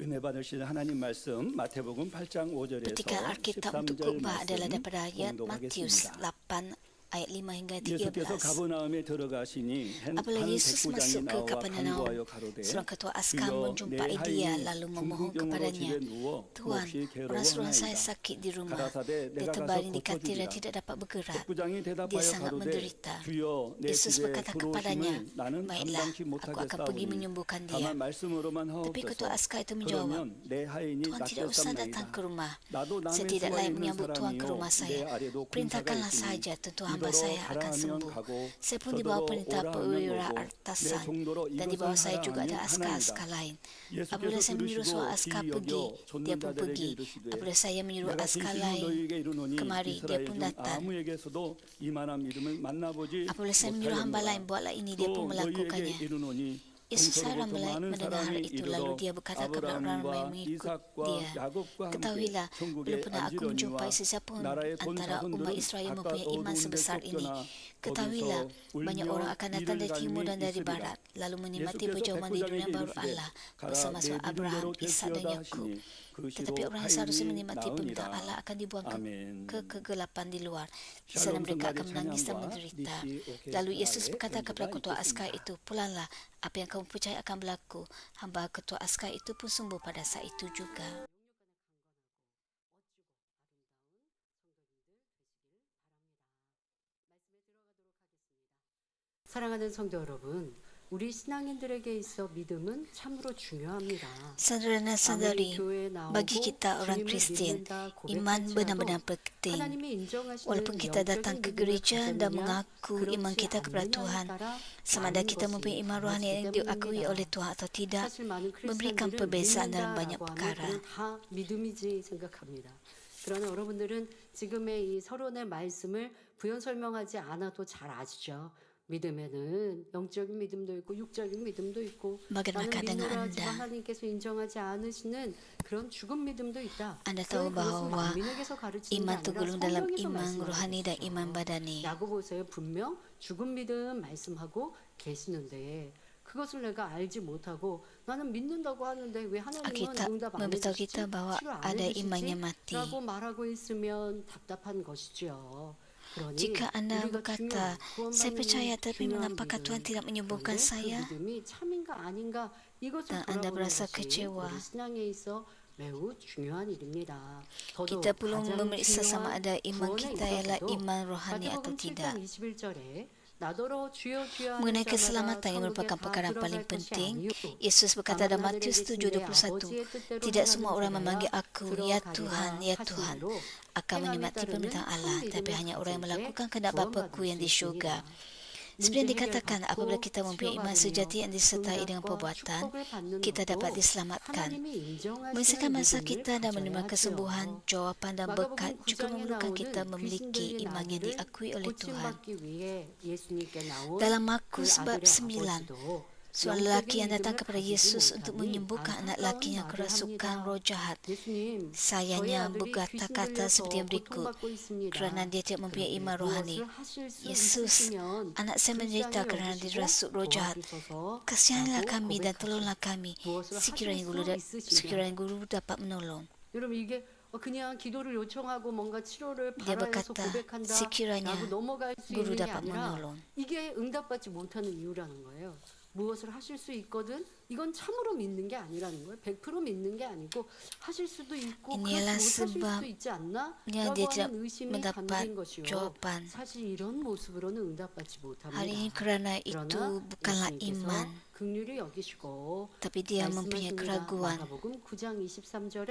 은혜 받으실 하나님 말씀 마태복음 8장 5절에서 Petikan Alkitab 13절 untuk khutbah adalah 말씀 daripada ayat Matius 공독하겠습니다. 8 ayat 5 hingga 예수께서 13. 가버나움에 들어가시니 한 Apabila Yesus 백부장이 masuk ke 나와 Kapernaum, 간구하여 가로되 seorang ketua askar 주여 내 menjumpai dia 하인이 lalu memohon 중풍병으로 kepadanya, 집에 누워 Tuhan, 몹시 orang suruhan saya 괴로워하나이다. sakit di rumah. 가라사대 Dia 내가 가서 terbaring di katil dan 고쳐주리라. tidak dapat bergerak. 백부장이 Dia 대답하여 sangat 가로되 menderita. 주여 내 Yesus 집에 berkata kepadanya, 들어오심을 나는 baiklah, 감당치 aku akan pergi 못하겠사오니 menyembuhkan dia. 다만 말씀으로만 Tapi ketua 하옵소서. askar itu menjawab, 그러면 내 하인이 Tuhan tidak usah datang ke 낫겠사옵나이다. rumah. 나도 Saya 남의 tidak 수하에 layak 있는 menyambut Tuhan ke 사람이요 rumah 내 saya. 아래도 군사가 Perintahkanlah 있으니 saja, tentu hamba 이더러 saya akan 가라 하면 sembuh. 가고 Saya pun dibawa 저더러 perintah 오라 하면 perwira 오고 내 atasan, 종도로 dan di 이것을 bawah saya 하라 juga 하면 ada 하나이다. askar-askar lain. 예수께서 Apabila saya menyuruh 들으시고 seorang askar 귀히 pergi, 여겨 dia pun 쫓는 pergi. 자들에게 이르시되 Apabila saya menyuruh 내가 askar 진실로 lain 너희에게 이르노니 kemari, dia 이스라엘 pun 중 datang. 아무에게서도 이만한 믿음을 만나보지 Apabila saya menyuruh hamba lain, 못하였노라. buatlah ini, dia 또 pun 너희에게 melakukannya. 이르노니 Yesus 동서로부터 seorang 많은 mendengar hal 사람이 itu, lalu dia 이르러 berkata kepada orang ramai 아브라함과 mengikut 이삭과 dia, 야곱과 함께 ketahuilah, 천국에 belum pernah aku 앉으려니와 menjumpai sesiapa pun 나라의 본 antara umat 자손들은 Israel 바깥 mempunyai iman 어두운 데 sebesar ini. 쫓겨나 Ketahuilah, 거기서 banyak 울며 orang akan datang 이를 dari timur 갈미 dan dari 있으리라. barat, lalu menikmati 예수께서 perjamuan di dunia 백부장에게 baru 이르시되 Allah 가라 bersama 내 Abraham, 믿음대로 Ishak dan 될지어다 Yakub. 하시니 그 Tetapi 시로 orang yang seharusnya 하인이 menikmati perintah Allah 나으니라. akan dibuang 아멘. ke kegelapan di luar. Di sana 샬롬 mereka akan 성가대 menangis dan 찬양과 menderita. DC Lalu Yesus 오케스트라의 berkata kepada 연주가 ketua askar 있겠습니다. itu, pulanglah, apa yang kamu percaya akan berlaku. Hamba ketua askar itu pun sembuh pada saat itu juga. 사랑하는 성도 여러분, 우리 신앙인들에게 있어 믿음은 참으로 중요합니다. Saudara-saudari, bagi kita orang Kristian, iman benar-benar penting. Walaupun kita datang ke gereja dan mengaku iman kita kepada Tuhan, sama ada kita mempunyai iman rohani yang diakui oleh Tuhan atau tidak, memberikan perbezaan dalam banyak perkara. 믿음이지 생각합니다. 그러나 여러분들은 지금의 이 서론의 말씀을 부연 설명하지 않아도 잘 아시죠? 믿음에는 영적인 믿음도 있고 육적인 믿음도 있고 나는 Bagaimana 믿노라 dengan 하지만 anda? 하나님께서 인정하지 않으시는 그런 죽은 믿음도 있다. Anda tahu 그것은 bahawa 만민에게서 가르치는 게 iman 아니라 tergolong dalam 성경에서 iman rohani dan 말씀하고 iman 있어요. badani. 야고보서에 분명 죽은 믿음 말씀하고 계시는데 그것을 내가 알지 못하고 나는 믿는다고 하는데 왜 하나님은 Alkitab 응답 안 memberitahu 해주시지? kita bahawa 치료 안 ada iman yang 해주시지? mati. 라고 말하고 있으면 답답한 것이죠. 그러니 Jika anda 우리가 berkata, 중요한 saya percaya tapi 중요한 mengapakah Tuhan 믿음, tidak menyembuhkan 그런데 saya? 그 믿음이 참인가 아닌가 이것을 Dan anda 돌아보는 berasa 것이 kecewa. 우리 신앙에 있어 매우 중요한 일입니다. 더더욱 Kita perlu 가장 memeriksa sama 중요한 ada iman 구원에 kita ialah 있어서도 iman rohani atau 마태복음 tidak. 7장 21절에 나더러 주여 주여 하는 Mengenai 자마다 keselamatan yang merupakan 천국에 다 perkara paling 들어갈 것이 penting, 아니요 Yesus berkata dalam 다만 Matius 하늘에 계신 내 7:21, 아버지의 뜻대로 tidak semua orang 행하는 memanggil 자야 aku, Ya 들어가리라 Tuhan, Ya Tuhan, 하심으로 akan 행함에 menikmati 따르는 permintaan Allah, 큰 tapi 믿음을 hanya orang yang 가질 때 melakukan kehendak Bapa-Ku yang di syurga. Seperti yang dikatakan, apabila kita mempunyai iman sejati yang disertai dengan perbuatan, kita dapat diselamatkan. Menyelesaikan masa kita dan menerima kesembuhan, jawapan dan berkat juga memerlukan kita memiliki iman yang diakui oleh Tuhan. Dalam Markus bab 9, seorang lelaki yang datang kepada Yesus untuk menyembuhkan anak lelaki yang kerasukan roh jahat. Sayangnya berkata-kata seperti yang berikut, kerana dia tidak mempunyai iman rohani. Yesus, anak saya menderita kerana dirasuk roh jahat. Kasihanlah kami dan tolonglah kami. Sekiranya guru dapat menolong. 여러분 이게 그냥 기도를 요청하고 뭔가 치료를 Dia 바라서 berkata, 고백한다 sekiranya 라고 넘어갈 수 guru 있는 게 dapat 아니라 menolong. 이게 응답받지 못하는 이유라는 거예요. 무엇을 하실 수 있거든 이건 참으로 믿는 게 아니라는 거예요. 100% 믿는 게 아니고 하실 수도 있고 Inilah 그렇지 못하실 sebab 수도 있지 않나? dia 라고 tidak 하는 의심이 mendapat 담긴 것이요. jawapan. 사실 이런 모습으로는 응답받지 못합니다. Hari ini kerana itu 그러나 bukanlah 예수님께서 iman, 긍휼히 여기시고 tapi dia mempunyai 말씀하십니다. keraguan. 마가복음 9장 23절에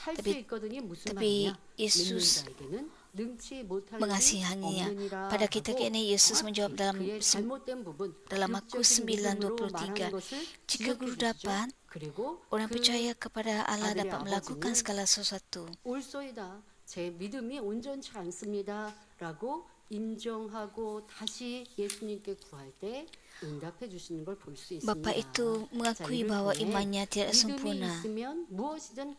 할 수 Tapi- 있거든이 무슨 tapi 말이냐? 믿는 Yesus 자에게는 능치 못할 일이 mengasihinya. 없느니라 Pada kita 하고 ini Yesus menjawab 그의 잘못된 부분, dalam Markus 육적인 믿음으로 9:23, 말하는 것을 jika guru 지적해 dapat, 주시죠. 그리고 orang 그 percaya kepada Allah 아들의 dapat melakukan 아버지는 segala sesuatu. 옳소이다. 제 믿음이 온전치 않습니다. 라고 인정하고 다시 예수님께 구할 때 응답해 주시는 걸 볼 수 있습니다. Bapa itu mengakui 이를 bahawa 통해 imannya tidak 믿음이 sempurna. 있으면 무엇이든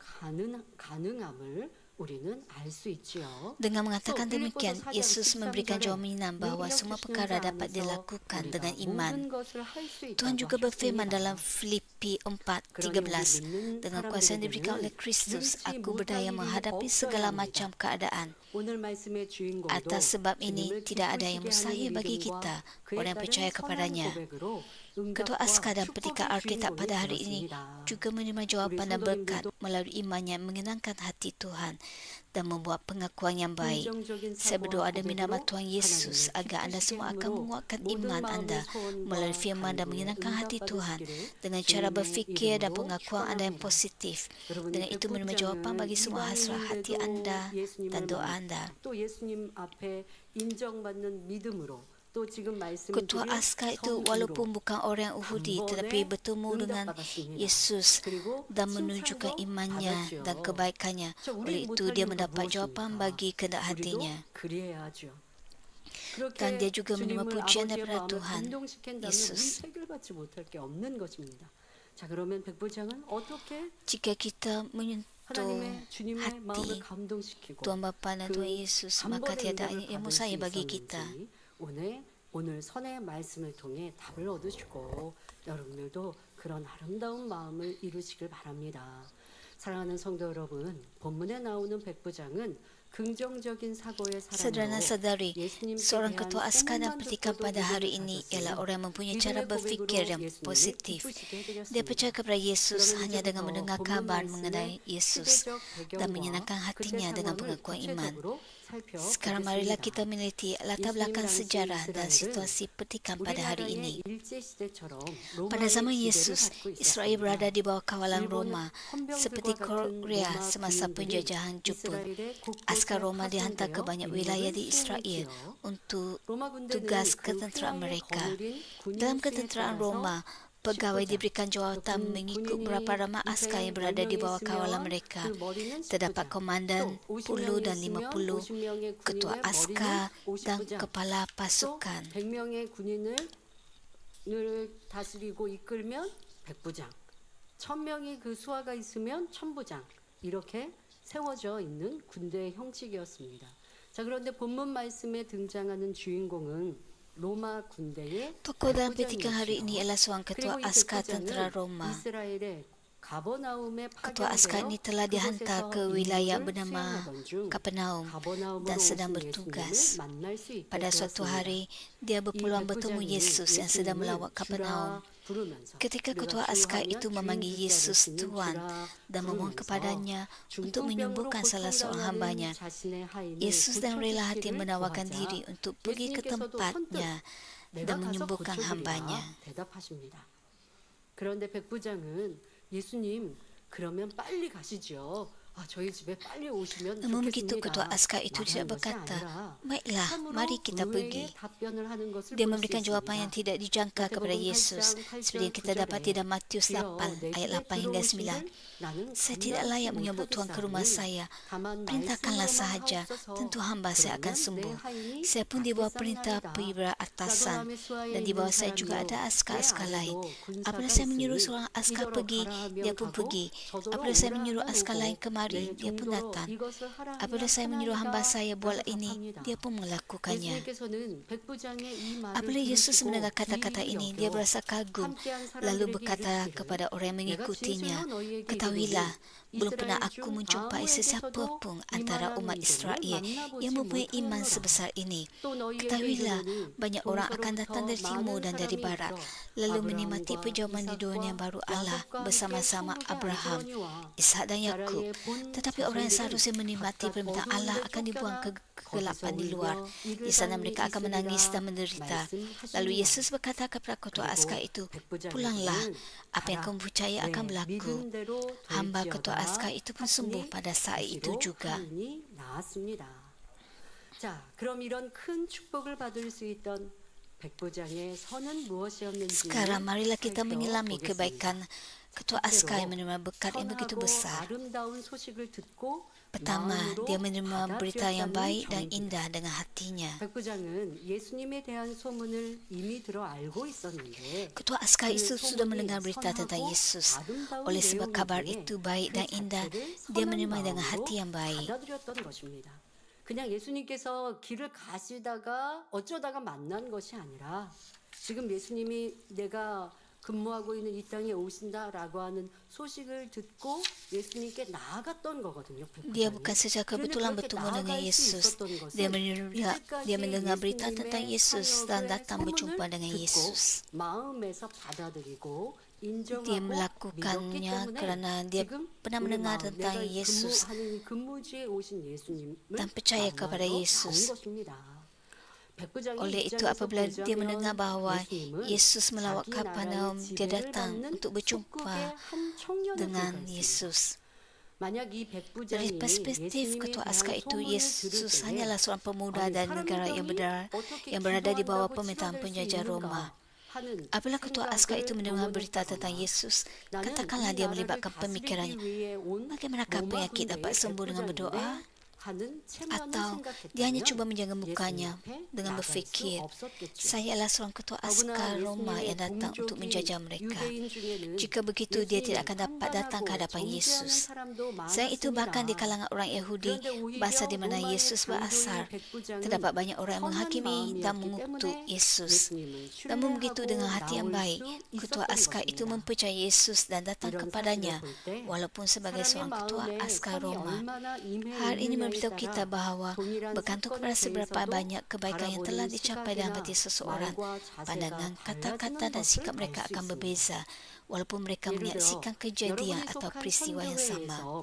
가능함을 우리는 알 수 있지요. Dengan mengatakan So, demikian, 빌립보서 4장 Yesus 13 memberikan 절에 jaminan bahawa 무기력하신 semua perkara dapat 자면서 dilakukan 우리가 dengan iman. 모든 것을 할수 Tuhan 있다고 juga berfirman 하셨습니다. dalam Filipi 4:13, dengan kuasa yang diberikan oleh Kristus, aku berdaya menghadapi segala macam keadaan. 오늘 말씀의 주인공도 Atas sebab ini, 주님을 tidak ada yang 기쁘시게 mustahil 하는 bagi 믿음과 kita, 그에 orang yang 따른 percaya 선한 kepadanya. 고백으로 Ketua 응답과 Askar dan Petikan 축복의 Alkitab 주인공이 pada hari ini 되었습니다. juga menerima jawapan dan berkat 성도님들도 melalui iman yang menyenangkan hati Tuhan dan membuat pengakuan yang baik. 긍정적인 Saya berdoa 사고와 demi nama 고백으로 Tuhan Yesus 하나님을 agar anda 기쁘시게 semua akan 함으로 menguatkan 모든 iman 마음의 anda 소원과 melalui firman dan 간구에 menyenangkan hati Tuhan 응답받으시기를 dengan cara 주님의 berfikir dan 이름으로 pengakuan anda yang 축원합니다. positif. 여러분, Dengan itu menerima jawapan bagi semua hasrat hati anda dan doa anda. 또 예수님 앞에 인정받는 믿음으로 또 지금 말씀을 Ketua 드린 Askar itu 성기로 walaupun bukan orang Yahudi tetapi bertemu dengan Yesus dan menunjukkan imannya dan kebaikannya. Oleh itu dia mendapat jawapan bagi kehendak hatinya. Dan dia juga menerima pujian daripada Tuhan Yesus. 자, 그러면 백부장은 어떻게 Jika kita menyentuh 하나님의 주님의 hati 마음을 감동시키고 Tuhan Bapa dan Tuhan Yesus, maka tiada yang mustahil bagi kita. 오늘 선의 말씀을 통해 답을 얻으시고 여러분들도 그런 아름다운 마음을 이루시길 바랍니다. 사랑하는 성도 여러분, 본문에 나오는 백부장은 긍정적인 사고의 Saudara dan 사람으로 saudari, 예수님께 seorang 대한 ketua askar dan 소문만 petikan 듣고도 pada hari 믿음을 ini 가졌으며 ialah orang yang mempunyai cara 믿음의 berfikir 고백으로 yang 예수님을 positif. 기쁘시게 해드렸습니다. Dia percaya kepada Yesus 그러면 hanya dengan 이제부터 mendengar 본문 kabar 말씀의 mengenai Yesus 시대적 dan 배경과 menyenangkan 그때 hatinya dengan 상황을 pengakuan iman. 구체적으로 Sekarang marilah kita 살펴보겠습니다. meneliti latar belakang sejarah dan situasi petikan pada hari ini. Pada zaman Yesus, Israel berada di bawah kawalan Roma, seperti Korea semasa penjajahan Jepun. Askar Roma dihantar ke banyak wilayah di Israel untuk tugas ketenteraan mereka. Dalam ketenteraan Roma, pegawai diberikan jawatan mengikut berapa ramai askar yang berada di bawah kawalan mereka. Terdapat komandan 10 dan 50, ketua askar dan kepala pasukan. 100명의 군인을 다스리고 이끌면 백부장, 1000명이 그 수하가 있으면 천부장, 이렇게 세워져 있는 군대의 형식이었습니다. 자, 그런데 본문 말씀에 등장하는 주인공은 로마 군대의 Tokoh dalam petikan hari ini ialah seorang ketua 그리고 이 askar tentera 백부장은 Roma. 이스라엘의 가버나움에 Ketua askar ini telah dihantar ke wilayah bernama Kapernaum dan sedang bertugas. Pada suatu hari, dia berpeluang bertemu Yesus yang sedang melawat Kapernaum. Ketika ketua askar itu memanggil Yesus Tuhan dan memohon kepadanya untuk menyembuhkan salah seorang hambanya, Yesus dengan rela hati menawarkan diri untuk pergi ke tempatnya dan menyembuhkan hambanya. 그런데 백부장은 예수님, 그러면 빨리 가시죠. 저희 집에 빨리 오시면 Namun begitu ketua 좋겠습니다. askar itu tidak berkata, "Baiklah, mari kita pergi." 답변을 하는 것을 Dia 볼 수 memberikan jawapan yang 있습니다. tidak dijangka kepada Yesus, seperti yang kita dapati dalam Matius 8 ayat 8 hingga 9. Saya tidak layak menyambut Tuhan ke rumah saya. Perintahkanlah sahaja, tentu hamba saya akan sembuh. Saya pun di bawah perintah perwira atasan dan di bawah saya juga ada askar-askar lain. Apabila saya menyuruh seorang askar pergi, dia pun pergi. Apabila saya menyuruh askar lain kemari, dia pun datang. Apabila saya menyuruh hamba saya buat ini, dia pun melakukannya. Apabila Yesus mendengar kata-kata ini, dia berasa kagum, lalu berkata kepada orang yang mengikutinya, "Ketahuilah, belum pernah aku menjumpai sesiapa pun antara umat Israel yang mempunyai iman sebesar ini. Ketahuilah, banyak orang akan datang dari timur dan dari barat, lalu menikmati perjamuan di dunia baru Allah bersama-sama Abraham, Ishak dan Yakub. Tetapi orang yang seharusnya menikmati permintaan Allah akan dibuang ke kegelapan di luar. Di sana mereka akan menangis dan menderita." Lalu Yesus berkata kepada ketua askar itu, "Pulanglah, apa yang kamu percaya akan berlaku." Hamba ketua askar itu pun sembuh pada saat itu juga. 자, 그럼 이런 큰 축복을 받을 수 있던 백부장의 선은 무엇이었는지 Sekarang marilah kita menyelami kebaikan Ketua askar yang menerima berkat yang begitu 선하고 besar. 아름다운 소식을 듣고 Pertama, 마음으로 dia menerima berita yang 받아들였다는 baik dan 정부. indah dengan hatinya. 백부장은 예수님에 대한 소문을 이미 들어 알고 있었는데 Ketua askar itu sudah mendengar berita tentang Yesus. Oleh sebab kabar itu baik dan indah, dia menerima dengan hati yang baik. 받아들였던 것입니다. 그냥 예수님께서 길을 가시다가 어쩌다가 만난 것이 아니라 지금 예수님이 내가 근무하고 있는 이 땅에 오신다라고 하는 소식을 듣고 예수님께 나아갔던 거거든요. Dia bukan secara kebetulan bertemu dengan Yesus. Dia mendengar berita tentang Yesus dan datang berjumpa dengan Yesus. 마음에서 받아들이고 Dia melakukannya kerana dia pernah mendengar tentang Yesus 근무지에 오신 예수님을 dan percaya kepada 만나러 Yesus. 간 것입니다. Oleh itu apabila dia mendengar bahawa Yesus melawat Kapernaum, dia datang untuk berjumpa dengan Yesus. Dari perspektif ketua askar itu, Yesus hanyalah seorang pemuda dan negara yang berada di bawah pemerintahan penjajah Roma. Apabila ketua askar itu mendengar berita tentang Yesus, katakanlah dia melibatkan pemikirannya, bagaimanakah penyakit dapat sembuh dengan berdoa? Atau dia hanya cuba menjaga mukanya dengan berfikir, saya adalah seorang ketua askar Roma yang datang untuk menjajah mereka. Jika begitu, dia tidak akan dapat datang ke hadapan Yesus. Selain itu, bahkan di kalangan orang Yahudi, bahasa di mana Yesus berasal, terdapat banyak orang yang menghakimi dan mengutuk Yesus. Namun begitu, dengan hati yang baik, ketua askar itu mempercayai Yesus dan datang kepadanya, walaupun sebagai seorang ketua askar Roma. Hal ini memberitahu kita bahawa bergantung kepada seberapa banyak kebaikan yang telah dicapai dalam hati seseorang, pandangan, kata-kata dan sikap mereka akan berbeza walaupun mereka menyaksikan kejadian atau peristiwa yang sama.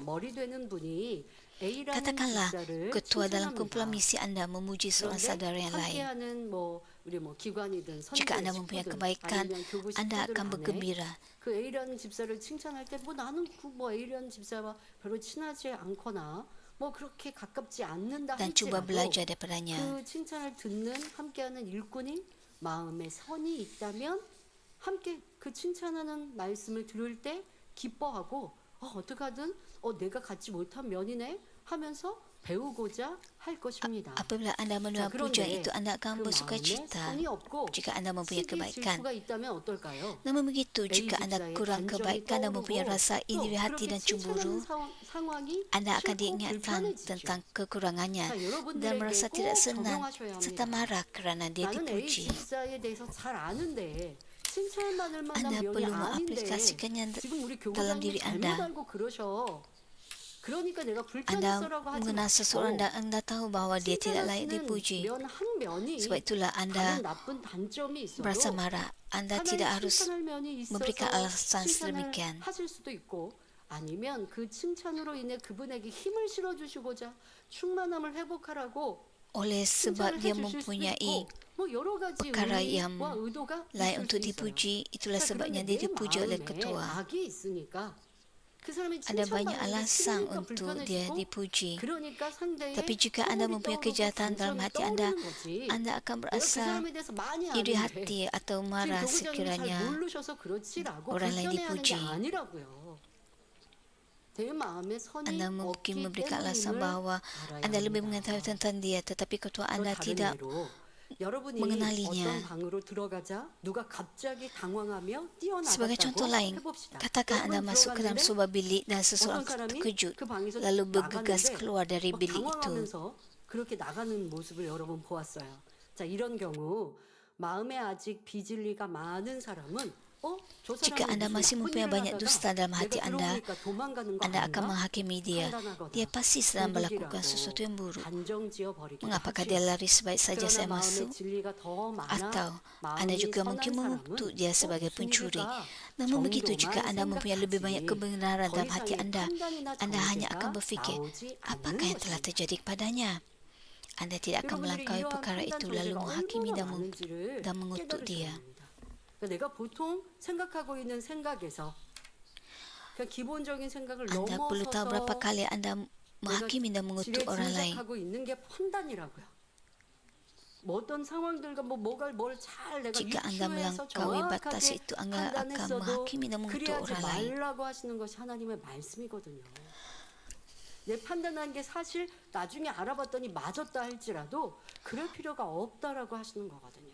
Katakanlah, ketua dalam kumpulan misi anda memuji seorang saudara yang lain. Jika anda mempunyai kebaikan, anda akan bergembira. 그 A라는 집사를 칭찬할 때 나는 그 A라는 집사와 별로 친하지 않거나 그렇게 가깝지 않는다 Dan cuba 할지라도 belajar daripadanya. 그 칭찬을 듣는 함께하는 일꾼이 마음에 선이 있다면 함께 그 칭찬하는 말씀을 들을 때 기뻐하고 어떡하든 내가 갖지 못한 면이네 하면서 배우고자 할 것입니다. Apabila anda menerima pujian itu, anda akan bersuka cita jika anda mempunyai kebaikan. Namun begitu, jika anda kurang kebaikan dan mempunyai rasa iri hati dan cemburu, anda akan diingatkan tentang kekurangannya dan merasa tidak senang serta marah kerana dia dipuji. Anda perlu mengaplikasikannya dalam diri anda. Anda mengenal seseorang dan anda tahu bahawa dia tidak layak dipuji. Sebab itulah anda merasa marah. Anda tidak harus memberikan alasan sedemikian. 아니면 그 칭찬으로 인해 그분에게 힘을 실어주시고자 충만함을 회복하라고 Oleh sebab dia mempunyai perkara yang layak untuk dipuji, itulah sebabnya dia dipuji oleh ketua. Ada banyak alasan untuk dia dipuji. Tapi jika anda mempunyai kejahatan dalam hati anda, anda akan berasa iri hati atau marah sekiranya orang lain dipuji. Anda mungkin memberikan alasan bahawa anda lebih mengetahui tentang dia, tetapi ketua anda tidak mengenalinya. Sebagai contoh lain, katakan anda masuk ke dalam sebuah bilik dan seseorang terkejut lalu bergegas keluar dari bilik itu. 그렇게 나가는 모습을 여러분 보았어요. 자, 이런 경우 마음에 아직 비진리가 많은 사람은 Jika anda masih mempunyai banyak dusta dalam hati anda akan menghakimi dia. Dia pasti sedang melakukan sesuatu yang buruk. Mengapakah dia lari sebaik saja saya masuk? Atau anda juga mungkin mengutuk dia sebagai pencuri. Namun begitu, jika anda mempunyai lebih banyak kebenaran dalam hati anda hanya akan berfikir, apakah yang telah terjadi kepadanya? Anda tidak akan melangkaui perkara itu lalu menghakimi dan mengutuk dia. 내가 보통 생각하고 있는 생각에서 기본적인 생각을 Anda perlu tahu berapa 넘어서서 kali anda menghakimi dan mengutuk orang lain. 지금 생각하고 있는 게 판단이라고요. 뭐 어떤 상황들과 뭘 잘 내가 Jika anda 유추해서 melampaui batas 정확하게 itu, anda akan 판단했어도 menghakimi namun untuk 그래야지 orang lain. 말라고 하시는 것이 하나님의 말씀이거든요. 내 판단한 게 사실 나중에 알아봤더니 맞았다 할지라도 그럴 필요가 없다라고 하시는 거거든요.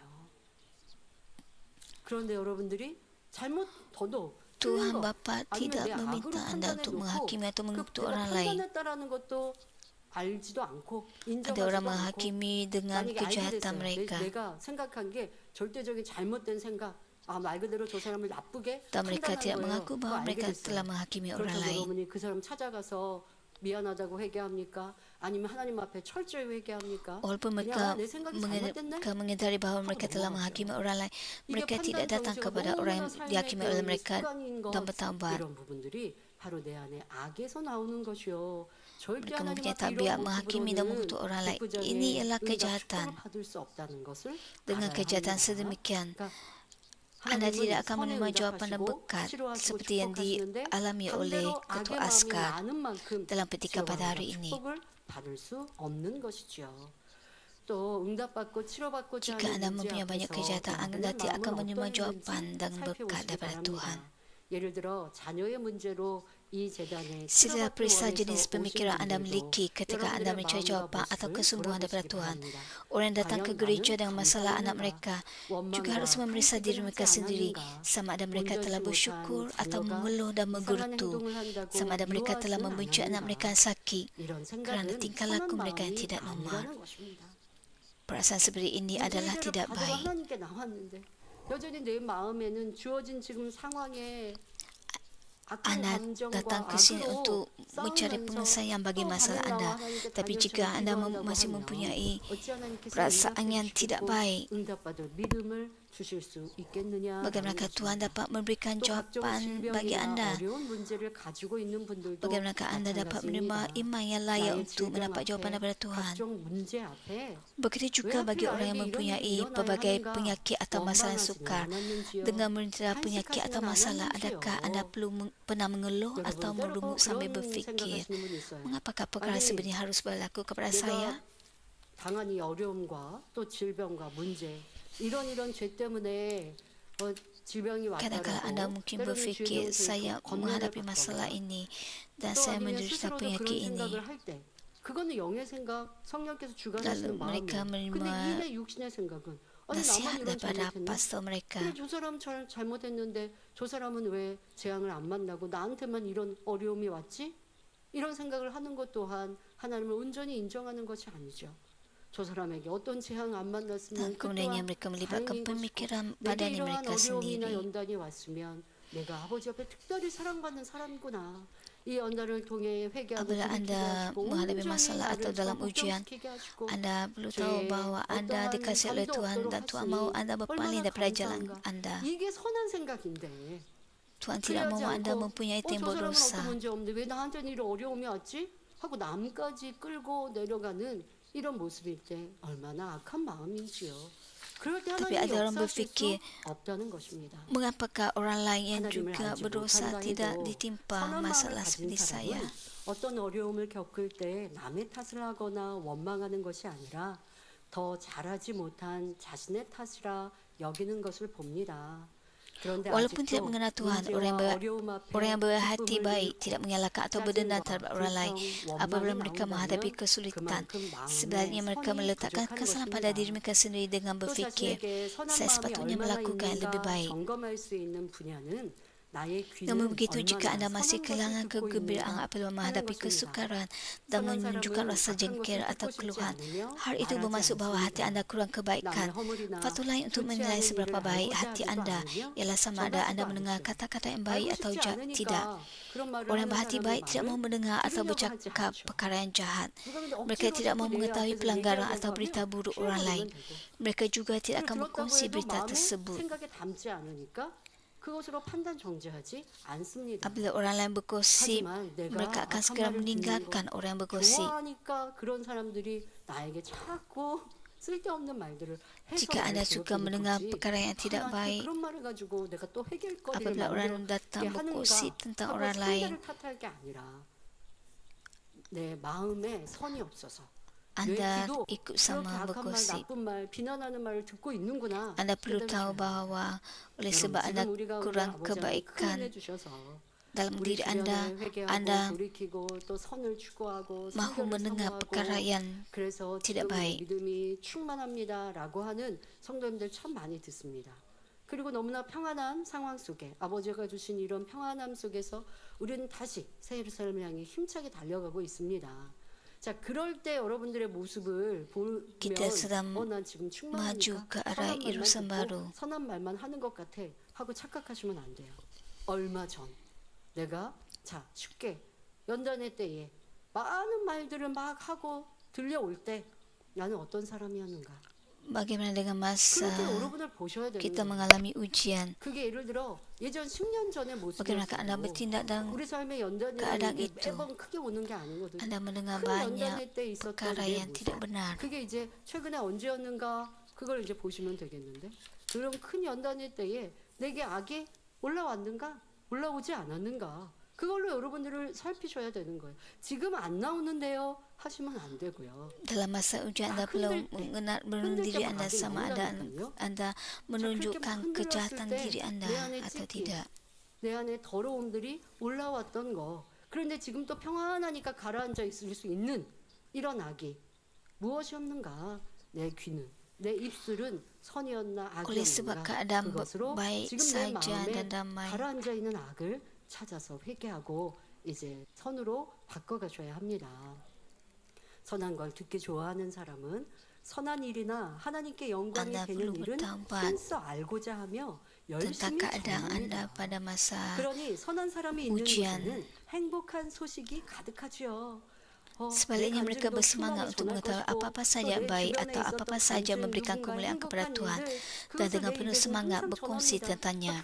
그런데 여러분들이 잘못 더더욱 틀린 Tuhan 거 Bapa 아니면 tidak 내 악으로 meminta anda untuk 판단해놓고 menghakimi atau 그 menuntut 내가 orang lain. 판단했다라는 것도 알지도 않고 Ada 인정하지도 orang 않고 menghakimi dengan 만약에 알게 kejahatan 됐어요. mereka. 내가 생각한 게 절대적인 잘못된 생각. 말 그대로 저 사람을 나쁘게 Dan mereka 판단한 tidak 거예요. mengaku 그거 bahawa 알게 mereka 됐어요. telah menghakimi orang 그렇다고 lain. 여러분이 그 사람 찾아가서 미안하다고 회개합니까? 아니면 하나님 앞에 철저히 회개합니까? Walaupun mereka 그냥 내 생각이 잘못됐네. mengedari bahawa mereka telah menghakimi orang lain, 이게 mereka tidak 판단 datang 정신이 kepada orang 너무나 yang 삶의 dihakimi oleh 그런 mereka 습관인 것, dan bertaubat. 이런 부분들이 바로 내 안에 악에서 나오는 것이요. 절대 Mereka 하나님 mempunyai 앞에 tabiat 이런 menghakimi dan 모습으로는 mengutuk orang lain. 백부장의 Ini ialah 응답 kejahatan. 축복을 받을 수 없다는 것을 Dengan 알아야 kejahatan 합니다. sedemikian, 그러니까 Anda 하나님은 tidak akan 선에 menerima jawapan dan 응답하시고 berkat 치료하시고 seperti yang 축복하시는데 dialami oleh 반대로 Ketua 악의 마음이 Askar 많은 만큼 dalam petikan pada 치료받는 hari ini. 축복을 받을 수 없는 것이죠. 또 응답받고 치료받고자 Jika 하는 anda 문제 mempunyai banyak 앞에서 kejahatan, anda 여러분의 tidak akan 마음은 menerima 어떠했는지 jawapan dan berkat 살펴보시기 daripada Tuhan. 바랍니다. 예를 들어 자녀의 문제로 이 재단에 Sila 치료받기 periksa 원해서 jenis 오신 pemikiran anda 분들도 miliki ketika anda 여러분들의 mencari 마음과 jawapan atau 모습을 kesembuhan daripada 돌아보시기 Tuhan. 바랍니다. Orang yang datang ke 과연 gereja 나는 dengan masalah anak 감사했는가? mereka juga 원망과 harus memeriksa 탄식을 diri 하지 mereka sendiri, 않았는가? sama ada mereka 온전치 telah 못한 bersyukur atau 자녀가 mengeluh dan 이상한 menggerutu, 행동을 한다고 sama ada mereka telah 미워하지는 membenci anak 않았는가? mereka yang sakit 이런 kerana 생각은 tingkah 선한 laku mereka yang 마음이 tidak normal. 아니라는 것입니다. Perasaan seperti ini adalah 문제를 tidak 가지고 baik. 하나님께 나왔는데 여전히 내 마음에는 주어진 지금 상황에 악한 Anda 감정과 datang ke sini 악으로 untuk mencari 싸우면서 penyelesaian bagi 또 masalah 밤에 나와 anda. 하나님께 Tapi 다녀오시고 jika anda 기도한다고 masih 하면 mempunyai 어찌 하나님께서 perasaan yang 응답해 tidak 주시고 baik, 응답받을 믿음을 주실 수 있겠느냐? bagaimanakah Tuhan dapat memberikan 또 각종 jawapan bagi 질병이나 anda? 어려운 문제를 가지고 있는 분들도 Bagaimanakah anda dapat menerima 마찬가지입니다. iman yang layak 나의 untuk 질병 mendapat jawapan 앞에 daripada Tuhan? 각종 문제 앞에 Begitu juga bagi orang yang mempunyai pelbagai penyakit atau masalah sukar. Dengan menderita penyakit atau masalah, adakah anda perlu pernah mengeluh atau merungut sambil berfikir, mengapakah perkara sebenarnya harus berlaku kepada saya? 당한 이 어려움과 또 질병과 문제 이런 죄 때문에 질병이 Kadang-kadang anda 왔다라고 mungkin 때로는 berfikir, 주님은 saya menghadapi masalah ini dan saya menderita penyakit ini. 그거는 영의 생각, 성령께서 주관하시는 Lalu mereka 마음이에요. 근데 menerima 이내 육신의 생각은 아니 나만 nasihat 이런 daripada 잘못했나? pastor mereka. 근데 저 사람 잘못했는데 저 사람은 왜 재앙을 안 만나고 나한테만 이런 어려움이 왔지? 이런 생각을 하는 것 또한 하나님을 온전히 인정하는 것이 아니죠. 저 사람에게 어떤 재앙 안 만났으면 그 Kemudiannya 또한 mereka melibatkan 다행인 것이고 pemikiran 내게 badani 이러한 mereka 어려움이나 sendiri. 연단이 왔으면 내가 아버지 앞에 특별히 사랑받는 사람이구나. 이 연단을 통해 회개하고 Apabila anda menghadapi masalah atau dalam ujian, anda perlu tahu bahawa anda dikasihi oleh Tuhan dan Tuhan mahu anda berpaling daripada jalan anda. 이게 선한 생각인데 Tuhan tidak mahu anda mempunyai 저 tembok 사람은 dosa. 어떤 문제 없는데 왜 나한테는 이런 어려움이 왔지? 하고 남까지 끌고 내려가는 이런 모습일 때 얼마나 악한 마음이지요. 그럴 때 Tapi 하나님이 ada orang 역사하실 수 berfikir, 없다는 것입니다. mengapakah orang lain yang 하나님을 juga 알지 berdosa 못한다 tidak 해도 ditimpa 선한 마음을 masalah 가진 seperti saya? 사람은 어떤 어려움을 겪을 때 남의 탓을 하거나 원망하는 것이 아니라 더 잘하지 못한 자신의 탓이라 여기는 것을 봅니다. Walaupun tidak mengenal Tuhan, orang yang berhati baik tidak menyalahkan atau berdendam terhadap orang lain apabila mereka menghadapi kesulitan. Sebenarnya mereka meletakkan kesalahan pada diri mereka sendiri dengan berfikir, saya sepatutnya melakukan yang lebih baik. Namun begitu, jika anda masih kehilangan kegembiraan apabila menghadapi kesukaran dan menunjukkan rasa jengkel atau keluhan, hal itu bermaksud bahawa hati anda kurang kebaikan. Faktor lain untuk menilai seberapa baik hati anda ialah sama ada anda mendengar kata-kata yang baik atau tidak. Orang yang berhati baik tidak mahu mendengar atau bercakap perkara yang jahat. Mereka tidak mahu mengetahui pelanggaran atau berita buruk orang lain. Mereka juga tidak akan berkongsi berita tersebut. 그것으로 판단 정지하지 않습니다. Apabila orang lain bergosip, mereka akan segera meninggalkan orang yang bergosip. 좋아하니까 그런 사람들이 나에게 자꾸 쓸데없는 말들을 Jika anda suka mendengar perkara yang tidak baik, 그런 말을 가지고 내가 또 해결거리를 apabila orang datang bergosip tentang orang lain, 상대를 탓할 게 아니라 내 마음에 선이 없어서 Anda 귀도 ikut 그렇게 sama 악한 말, bergosip. 나쁜 말, 비난하는 말을 듣고 있는구나. Anda perlu tahu bahawa oleh sebab anda kurang kebaikan dalam 우리 diri 주변에 anda, 회개하고 anda 돌이키고 또 선을 추구하고 mahu 성결을 mendengar 사모하고 perkara yang 그래서 tidak 지금은 baik. 믿음이 충만합니다라고 하는 성도님들 참 많이 듣습니다. 그리고 너무나 평안한 상황 속에 아버지가 주신 이런 평안함 속에서 우리는 다시 새 예루살렘을 향해 힘차게 달려가고 있습니다. 자, 그럴 때 여러분들의 모습을 Kita sedang 보면 난 지금 maju 충만하니까 ke arah 선한 말만 Yerusalem 듣고 baru. 선한 말만 하는 것 같아 하고 착각하시면 안 돼요. 얼마 전 내가 자 쉽게 연단의 때에 많은 말들을 막 하고 들려올 때 나는 어떤 사람이었는가. Bagaimana dengan 그렇게 masa 여러분을 보셔야 되는 kita 거예요. mengalami ujian? 그게 예를 들어 예전 10년 전의 Bagaimanakah anda 모습이었어도 bertindak dalam 우리 삶의 연단이라는 keadaan 게 itu? 매번 크게 오는 게 아니거든요. Anda mendengar 큰 banyak 연단의 때 있었던 perkara 내 yang 모습. tidak benar. 그게 이제 최근에 언제였는가 그걸 이제 보시면 되겠는데 그런 큰 연단의 때에 내게 악이 올라왔는가 올라오지 않았는가 그걸로 여러분들을 살피셔야 되는 거예요. 지금 안 나오는데요 하시면 안 되고요. Dalam masa ujian anda perlu mengenal diri anda sama ada anda menunjukkan kejahatan diri anda atau tidak. 내 안에 더러움들이 올라왔던 거. 그런데 지금 또 평안하니까 가라앉아 있을 수 있는 이런 악이 무엇이었는가? 내 귀는 내 입술은 선이었나 Oleh sebab 악이었는가? keadaan 그것으로 baik 지금 내 saja 마음에 dan damai. 가라앉아 있는 악을 찾아서 회개하고 이제 선으로 바꿔가셔야 합니다. 선한 걸 듣기 좋아하는 사람은 선한 일이나 하나님께 영광이 Anda 되는 perlu 일은 bertambah 힘써 알고자 하며 tentang 열심히 keadaan 전합니다. anda pada masa 그러니 선한 사람이 있는 ujian. 곳에는 행복한 소식이 가득하지요. Sebaliknya mereka bersemangat untuk mengetahui apa-apa saja baik atau apa-apa saja memberikan kemuliaan kepada Tuhan dan dengan penuh semangat berkongsi tentangnya.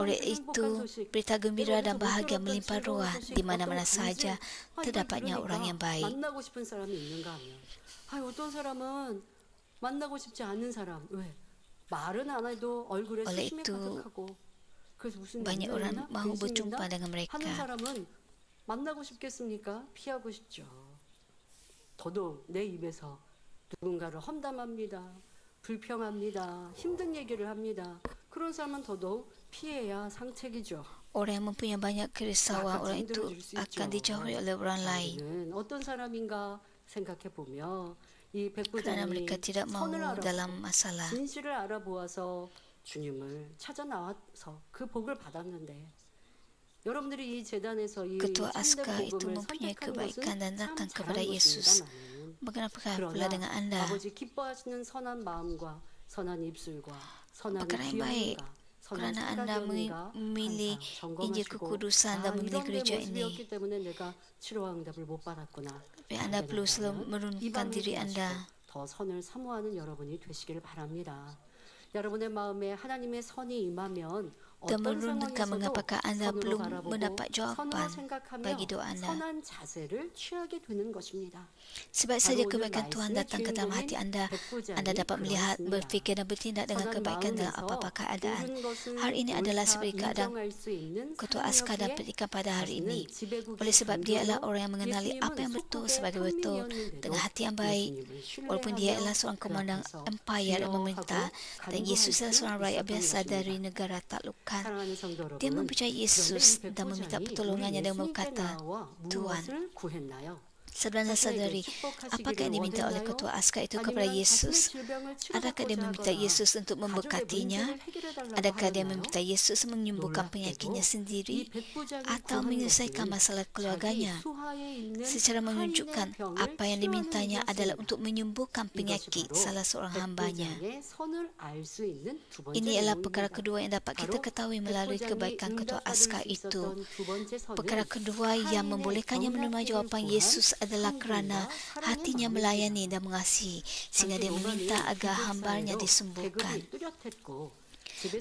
Oleh itu, berita gembira dan bahagia melimpah ruah di mana-mana sahaja terdapatnya orang yang baik. 만나고 싶은 사람이 있는가 하면 어떤 사람은 만나고 싶지 않은 사람 왜? 말은 안 해도 얼굴에 Oleh 수심이 itu, 가득하고 그래서 무슨 banyak orang mahu berjumpa dengan 하는 mereka. 사람은 만나고 싶겠습니까? 피하고 싶죠. 더더욱 내 입에서 누군가를 험담합니다. 불평합니다. 힘든 얘기를 합니다. 그런 사람은 더더욱 피해야 상책이죠. Orang yang mempunyai banyak kerisauan, orang itu akan dijauhi oleh orang lain. 자기는 어떤 사람인가 생각해 보며 이 Kerana 백부장이 mereka tidak mahu 선을 dalam 알아서 masalah. 진실을 알아보아서 주님을 찾아 나와서 그 복을 받았는데 여러분들이 이 재단에서 이 Ketua 참된 Askar itu 복음을 mempunyai 선택한 kebaikan 것은 dan 참 datang kepada 잘한 Yesus. 것입니다만 Bagaimana pula 그러나 dengan anda? 아버지 기뻐하시는 선한 마음과 선한 입술과 선한 Perkara yang baik, 기억과 선한 kerana anda 생각이었는가 memilih 항상 Injil 점검하시고 kekudusan dan memilih 이런 내 gereja ini. 모습이었기 때문에 내가 치료와 응답을 못 받았구나. Anda perlu selalu menurunkan diri anda. 더 선을 사모하는 여러분이 되시기를 바랍니다. 여러분의 마음에 하나님의 선이 임하면 Dan 어떤 menurunkan 상황에서도 mengapakah anda 선으로 belum 바라보고 mendapat 선으로 jawapan 생각하며 bagi doa anda. 선한 자세를 취하게 되는 것입니다. Sebab saja kebaikan Tuhan datang ke dalam hati anda dapat melihat, berfikir dan bertindak dengan kebaikan dalam apa-apa keadaan. Hari ini adalah seperti keadaan Ketua Askar dan petikan pada hari ini. Oleh sebab dia adalah orang yang mengenali apa yang betul sebagai betul dengan hati yang baik. Walaupun dia adalah seorang komandan empayar dan memerintah dan Yesus adalah seorang rakyat biasa dari negara taklukan. Dia mempercayai Yesus dan meminta pertolongannya dan berkata, Tuhan, saudara-saudari, apakah yang diminta oleh ketua askar itu kepada Yesus? Adakah dia meminta Yesus untuk memberkatinya? Adakah dia meminta Yesus menyembuhkan penyakitnya sendiri? Atau menyelesaikan masalah keluarganya? Secara menunjukkan apa yang dimintanya adalah untuk menyembuhkan penyakit salah seorang hambanya. Ini adalah perkara kedua yang dapat kita ketahui melalui kebaikan ketua askar itu. Perkara kedua yang membolehkannya menerima jawapan Yesus adalah kerana hatinya melayani dan mengasihi sehingga dia meminta agar hambanya disembuhkan.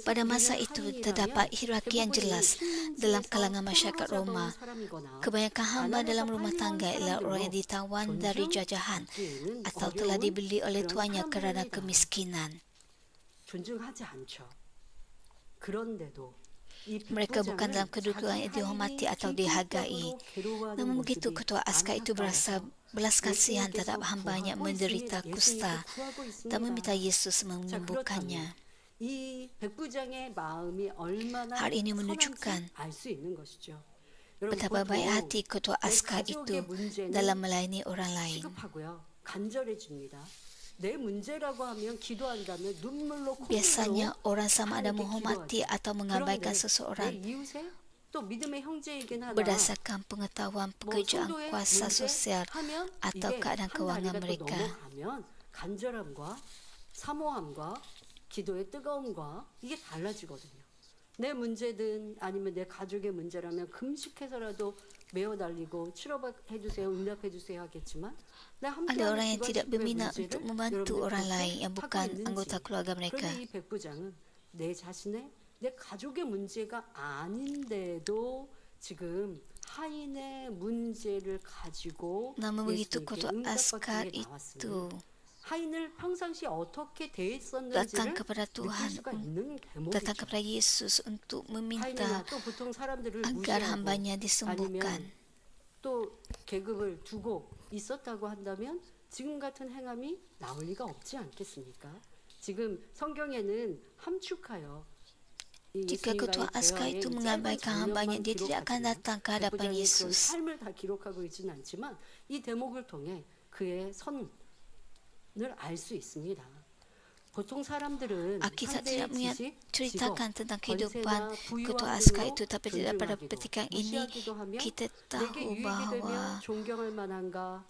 Pada masa itu terdapat hierarki yang jelas dalam kalangan masyarakat Roma. Kebanyakan hamba dalam rumah tangga ialah orang yang ditawan dari jajahan atau telah dibeli oleh tuannya kerana kemiskinan. Mereka bukan dalam kedudukan yang dihormati atau dihargai. Namun begitu ketua askar itu berasa belas kasihan terhadap hambanya yang menderita kusta dan meminta Yesus menyembuhkannya. Hal ini menunjukkan betapa baik hati ketua askar itu dalam melayani orang lain. Biasanya orang sama ada menghormati atau mengabaikan seseorang berdasarkan pengetahuan pekerjaan kuasa sosial atau keadaan kewangan mereka. 기도의 뜨거움과 이게 달라지거든요. 내 문제든 아니면 내 가족의 문제라면 금식해서라도 메어 달리고 치료해 주세요, 응답해 주세요 하겠지만 ada orang yang tidak berminat untuk membantu orang lain yang bukan anggota keluarga mereka. 그런데 이 백부장은 내 자신의 내 가족의 문제가 아닌데도 지금 하인의 문제를 가지고 Namun begitu ketua 예수님께 askar 응답받기 itu 나왔습니다. 하인을 평상시 어떻게 datang 대했었는지를 kepada 느낄 Tuhan, 수가 있는 datang 대목이죠. kepada Yesus untuk meminta 하인이나 또 보통 사람들을 agar 무시하고 hambanya disembuhkan. 아니면 또 계급을 두고 있었다고 한다면 지금 같은 행함이 나올 리가 없지 않겠습니까? 지금 성경에는 함축하여 Jika ketua askar itu mengabaikan hambanya, dia tidak akan datang ke hadapan Yesus. 삶을 다 기록하고 있지는 않지만 이 대목을 통해 그의 선을 알 수 있습니다. 보통 사람들은 Alkitab 상대의 tidak 지식, menceritakan 직업, tentang kehidupan 권세나 ketua 부유함 askar 등으로 itu, tapi tidak pada 존경하기도, petikan ini 무시하기도 하면 kita 내게 tahu 유익이 bahawa 되면 존경할 만한가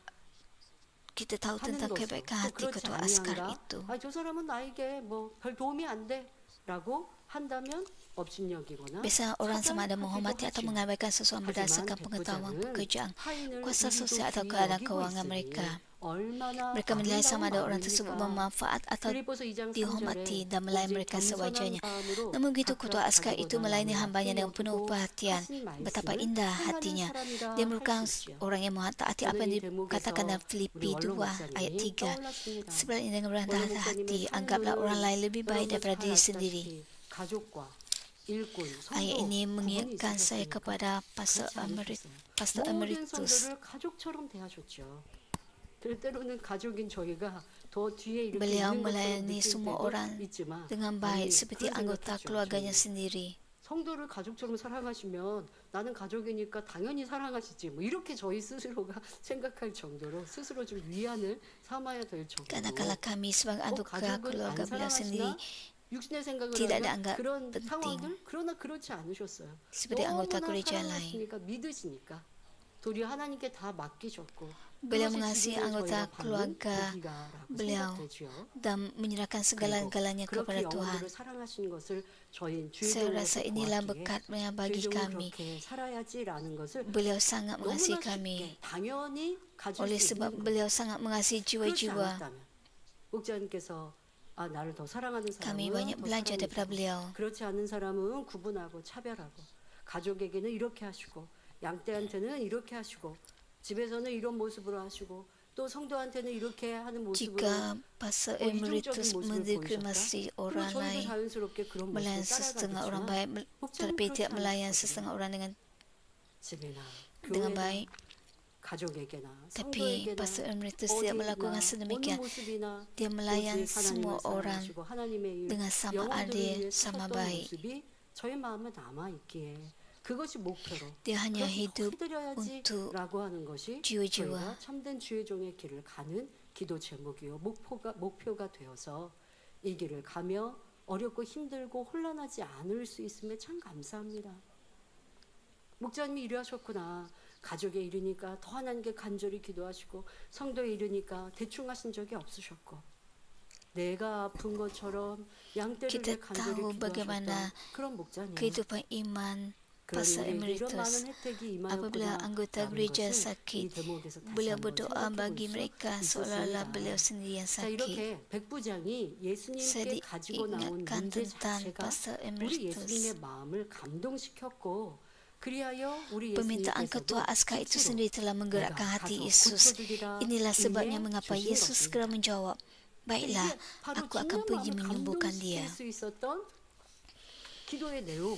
kita tahu 하는 tentang 것으로 kebaikan 또 hati 그렇지 ketua askar 아니한가? itu. 저 사람은 나에게 뭐 별 도움이 안 돼라고 한다면 업신여기거나 Biasanya orang sama ada menghormati atau 하죠. mengabaikan seseorang berdasarkan pengetahuan pekerjaan, kuasa sosial atau keadaan kewangan mereka. Mereka menilai sama ada orang tersebut bermanfaat atau dihormati dan melayani mereka sewajarnya. Namun begitu ketua askar itu melayani hambanya dengan penuh perhatian. Betapa indah hatinya. Dia merupakan orang yang mentaati apa yang dikatakan dalam Filipi 2 ayat 3. Sebenarnya dengan rendah hati, anggaplah orang lain lebih baik daripada diri sendiri. Ayat ini mengingatkan saya kepada Pastor Emeritus. 가족처럼 대하셨죠. 때로는 가족인 저희가 더 뒤에 이렇게 Beliau 있는 것처럼 melayani 느낄 semua 때도 orang 있지만 dengan baik seperti 그런 anggota 생각하죠, keluarganya 저희는. sendiri. 성도를 가족처럼 사랑하시면 나는 가족이니까 당연히 사랑하시지 뭐 이렇게 저희 스스로가 생각할 정도로 스스로 좀 위안을 삼아야 될 정도로 Kadang-kadang kami sebagai anggota 가족은 keluarga 안 beliau sendiri 사랑하시나 육신의 생각을 tidak 하면 dianggap 그런 penting. 상황들 그러나 그렇지 않으셨어요. seperti anggota 너무나 gereja lain. 사랑하시니까 믿으시니까 도리어 하나님께 다 맡기셨고 Beliau 그것이 mengasihi 지금의 anggota 저희가 받는 keluarga 복이다라고 beliau 생각되죠. dan menyerahkan segala-galanya 그렇게 kepada Tuhan. 영혼들을 사랑하시는 것을 저희 Saya 주의종으로서 rasa inilah 보았기에 berkat yang bagi 주의종은 kami. 그렇게 살아야지라는 것을 Beliau sangat mengasihi 너무나 kami. 쉽게 당연히 가질 Oleh 수 sebab 있는 것. beliau sangat mengasihi 그렇지 jiwa-jiwa, 않았다면 목자님께서 나를 더 사랑하는 kami 사람은 banyak 더 belajar 사랑하는 daripada 사람, beliau. 그렇지 않은 사람은 구분하고 차별하고 가족에게는 이렇게 하시고 양떼한테는 이렇게 하시고 집에서는 이런 모습으로 하시고 또 성도한테는 이렇게 하는 모습으로 Jika Pastor Emeritus mendiskriminasi orang 저희도 lain, 자연스럽게 그런 모습을 melayan setengah orang baik, tetapi tidak melayan setengah orang dengan 집이나 dengan 교회나 baik. 가족에게나 Tapi 성도에게나 Pastor Emeritus tidak melakukan sedemikian. Dia melayan semua orang dengan sama adil, sama baik. 모습이 저희 마음에 남아 있기에 그것이 목표로 Dia hanya 그렇게 hidup untuk 해드려야지라고 하는 것이 jiwa-jiwa. 저희가 참된 주의 종의 길을 가는 기도 제목이요 목표가 되어서 이 길을 가며 어렵고 힘들고 혼란하지 않을 수 있음에 참 감사합니다. 목자님이 이러하셨구나. 가족에 이르니까 더 하나님께 간절히 기도하시고 성도에 이르니까 대충 하신 적이 없으셨고 내가 아픈 것처럼 양떼를 Kita 위해 간절히 tahu 기도하셨던 bagaimana 그런 목자님. kehidupan iman Pastor Emeritus. Apabila anggota gereja sakit, beliau berdoa bagi mereka seolah-olah beliau sendiri yang 자, sakit. 이렇게 백부장이 Saya 예수님께 가지고 나온 diingatkan 문제 tentang 자체가 Pastor 우리 Emeritus. 예수님의 마음을 감동시켰고 그리하여 우리 Permintaan ketua askar itu sendiri telah menggerakkan hati Yesus. Inilah sebabnya mengapa Yesus segera menjawab, "Baiklah, aku akan pergi menyembuhkan dia." 기도의 내용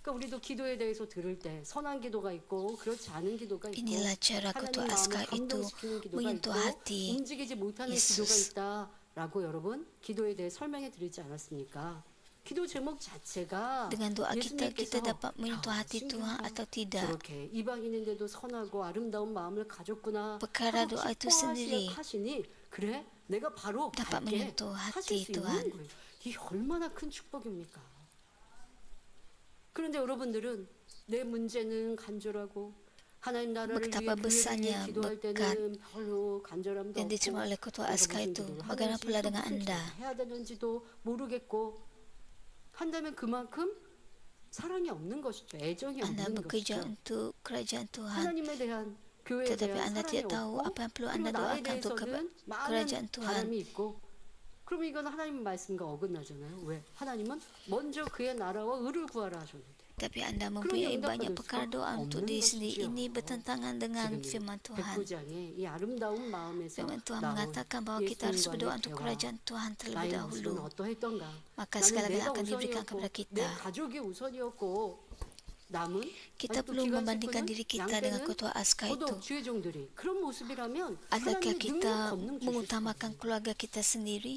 그러니까 우리도 기도에 대해서 들을 때 선한 기도가 있고 그렇지 않은 기도가 있고 Inilah cara 하나님 ketua 마음을 askar itu 감동시키는 기도가 menyentuh 있고 hati 움직이지 못하는 예수스. 기도가 있다라고 여러분 기도에 대해 설명해 드리지 않았습니까? 기도 제목 자체가 Dengan doa kita, 예수님께서 kita dapat menyentuh hati Tuhan atau tidak. 저렇게 이방인인데도 선하고 아름다운 마음을 가졌구나 Perkara 하고 doa itu 기뻐하시- sendiri 하시니 그래 내가 바로 dapat 갈게 menyentuh 하실 hati 수 있는 Tuhan. 거예요. 이 얼마나 큰 축복입니까? 그런데 여러분들은 내 문제는 간절하고 하나님 나라를 위해 Betapa 교회를 위해 besarnya 기도할 berkat 때는 별로 간절함도 yang 없고 diterima oleh ketua 내가 askar 무슨 itu. 기도를 Bagaimana 하는지 pula 또 dengan 무슨 anda? 기도를 해야 되는지도 모르겠고 한다면 그만큼 사랑이 없는 것이죠. 애정이 Anda 없는 bekerja 것이죠. untuk kerajaan Tuhan, 하나님에 대한 교회에 tetapi 대한 anda 사랑이 tidak tahu 없고 apa yang perlu 그리고 anda 나에 doakan untuk 대해서는 많은 kerajaan Tuhan. 바람이 있고 그럼 이건 하나님 말씀과 어긋나잖아요. 왜? 하나님은 먼저 그의 나라와 의를 구하라 하셨는데 Tapi anda mempunyai banyak perkara doa untuk diri sendiri. Ini bertentangan dengan 지금 이 firman Tuhan. 백부장의 이 아름다운 마음에서 Firman Tuhan 나온 mengatakan bahawa kita harus berdoa 예수님과의 untuk 대화 kerajaan Tuhan terlebih 나의 모습은 dahulu. 어떠했던가 Maka 나는 segala-galanya 내가 akan diberikan 우선이었고 kepada 내 kita. 가족이 우선이었고 남은 Kita 아직도 perlu 기관 membandingkan 식구는 diri kita dengan 양떼는 ketua askar itu. 더더욱 주의 종들이 그런 모습이라면 Adakah 하나님의 능력 kita 권능 주실 수 mengutamakan 있어요. keluarga kita sendiri?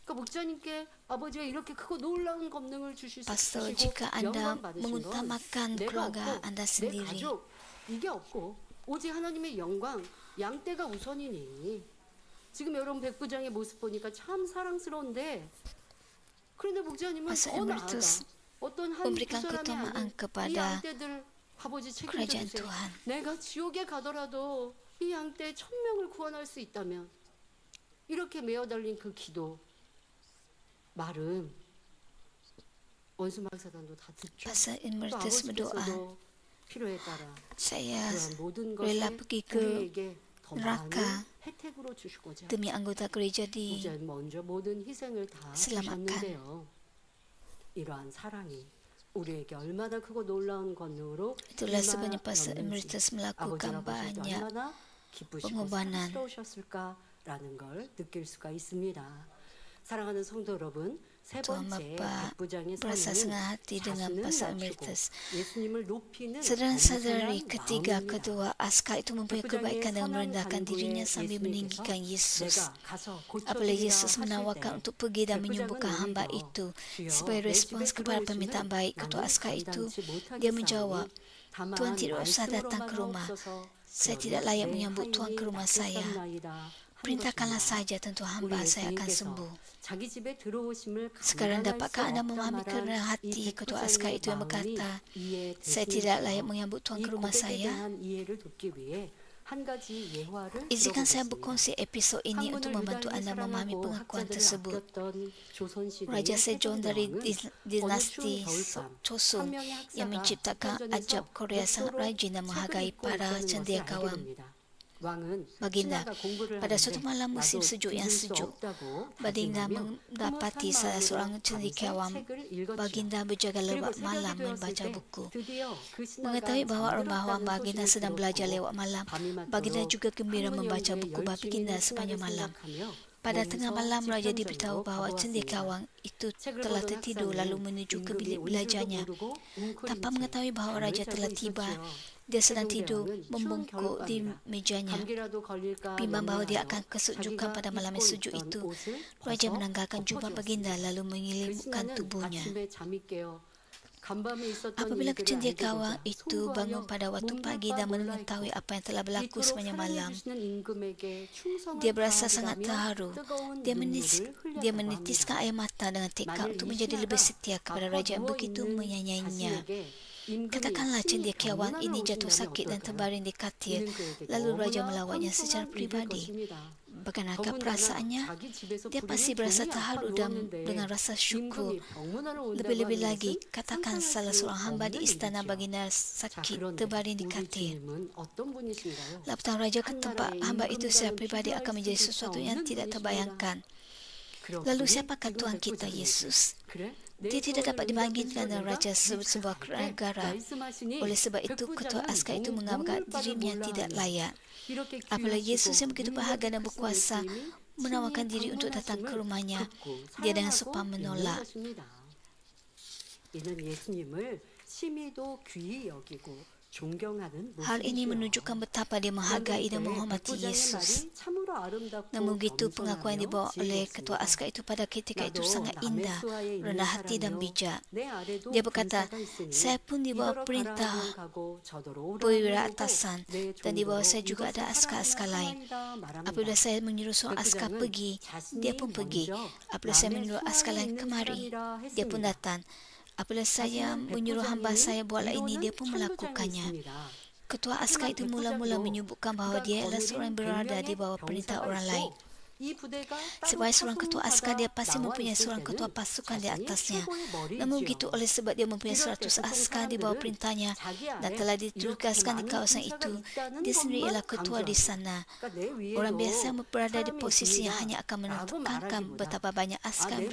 그러니까 목자님께 아버지가 이렇게 크고 놀라운 권능을 주실 수 Pastor, 주시고 jika anda 영광 받으신 건 mengutamakan 내가 keluarga 없고 anda 내 sendiri, 가족 이게 없고 오직 하나님의 영광 양떼가 우선이니 지금 여러분 백부장의 모습 보니까 참 사랑스러운데 그런데 목자님은 Pastor 더 나아가 Emeritus 어떤 한 memberikan 사람이 keutamaan 아닌 이 kepada 양떼들 아버지 kerajaan 책임져 주세요. Tuhan. 내가 지옥에 가더라도 이 양떼 1000명을 구원할 수 있다면 이렇게 메어 달린 그 기도 말은 원수막 사단도 다 듣죠. Pastor 또 Emeritus berdoa, 아버지께서도 필요에 따라 saya 그런 모든 rela 것을 pergi ke 우리에게 더 neraka 많은 혜택으로 주시고자 demi anggota gereja di 목자는 먼저 모든 희생을 다 selamatkan. 주셨는데요. 이러한 사랑이 우리에게 얼마나 크고 놀라운 권능으로 Itulah sebabnya 얼마나 Pastor 넘는지 Emeritus melakukan 아버지가 보실 때 banyak 얼마나 기쁘시고 pengorbanan. 사랑스러우셨을까라는 걸 느낄 수가 있습니다. 사랑하는 성도 여러분, 세 Tuhan 번째 Bapa 백부장의 berasa 선은 senang hati dengan 자신을 Pastor 낮추고 Emeritus. 예수님을 높이는 Saudara-saudari, 겸손한 ketiga 마음입니다. kedua askar itu mempunyai kebaikan dengan merendahkan dirinya sambil meninggikan Yesus. Apabila Yesus menawarkan untuk pergi dan menyembuhkan hamba itu, sebagai respons kepada permintaan baik ketua askar itu, dia menjawab, Tuhan tidak usah datang ke rumah. Saya tidak layak menyambut Tuhan ke rumah saya. Perintahkanlah saja, tentu hamba saya akan sembuh. Sekarang dapatkah anda memahami kerana hati ketua askar itu yang berkata, saya tidak layak menyambut Tuhan ke rumah saya? Izinkan saya berkongsi episod ini untuk membantu anda memahami pengakuan tersebut. Raja Sejong dari dinasti Joseon yang menciptakan ajaib Korea sangat rajin dan menghargai para cendekiawan. Baginda, pada suatu malam musim sejuk yang sejuk, Baginda mendapati salah seorang cendekiawan. Baginda berjaga lewat malam membaca buku. Mengetahui bahawa orang bahawa Baginda sedang belajar lewat malam, Baginda juga gembira membaca buku Baginda sepanjang malam. Pada tengah malam, Raja diberitahu bahawa cendekiawan itu telah tertidur lalu menuju ke bilik belajarnya. Tanpa mengetahui bahawa Raja telah tiba, dia sedang tidur membungkuk di mejanya. Bimbang bahawa dia akan kesejukan pada malam yang sejuk itu, Raja menanggalkan jubah Baginda lalu menyelimutkan tubuhnya. Apabila cendekiawan itu bangun pada waktu pagi dan mengetahui apa yang telah berlaku sepanjang malam, dia berasa sangat terharu. Dia menitiskan air mata dengan tekad untuk menjadi lebih setia kepada raja yang begitu menyayainya. Katakanlah cendekiawan ini jatuh sakit dan terbaring di katil, lalu raja melawatnya secara pribadi. Bagaimanakah perasaannya? Dia pasti berasa terharu dan dengan rasa syukur. Lebih-lebih lagi, katakan salah seorang hamba di istana Baginda sakit terbaring di katil. Laptang raja ke tempat hamba itu secara pribadi akan menjadi sesuatu yang tidak terbayangkan. Lalu siapakah Tuhan kita Yesus? Dia tidak dapat dibangkitkan dengan raja sebuah negara. Oleh sebab itu, ketua askar itu menganggap dirinya tidak layak. Apalagi Yesus yang begitu berharga dan berkuasa menawarkan diri untuk datang ke rumahnya, dia dengan sopan menolak. 심히도 귀히 여기고 존경하는 Hal ini 모습이지요. menunjukkan betapa dia menghargai dan menghormati Yesus. Namun begitu pengakuan yang dibawa oleh ketua askar itu pada ketika itu sangat indah, rendah hati dan bijak. Dia berkata, saya pun di bawah perintah perwira atasan dan di bawah saya juga ada askar-askar lain. Apabila saya menyuruh seorang askar pergi, dia pun pergi. Apabila saya menyuruh askar lain kemari, dia pun datang. Apabila saya menyuruh hamba saya buatlah ini, dia pun melakukannya. Ketua askar itu mula-mula menyebutkan bahawa dia adalah seorang yang berada di bawah perintah orang lain. Sebagai seorang ketua askar, dia pasti mempunyai seorang ketua pasukan di atasnya. Namun begitu oleh sebab dia mempunyai 100 askar di bawah perintahnya dan telah ditugaskan di kawasan itu, dia sendiri ialah ketua di sana. Orang biasa yang berada di posisinya hanya akan menekankan betapa banyak askar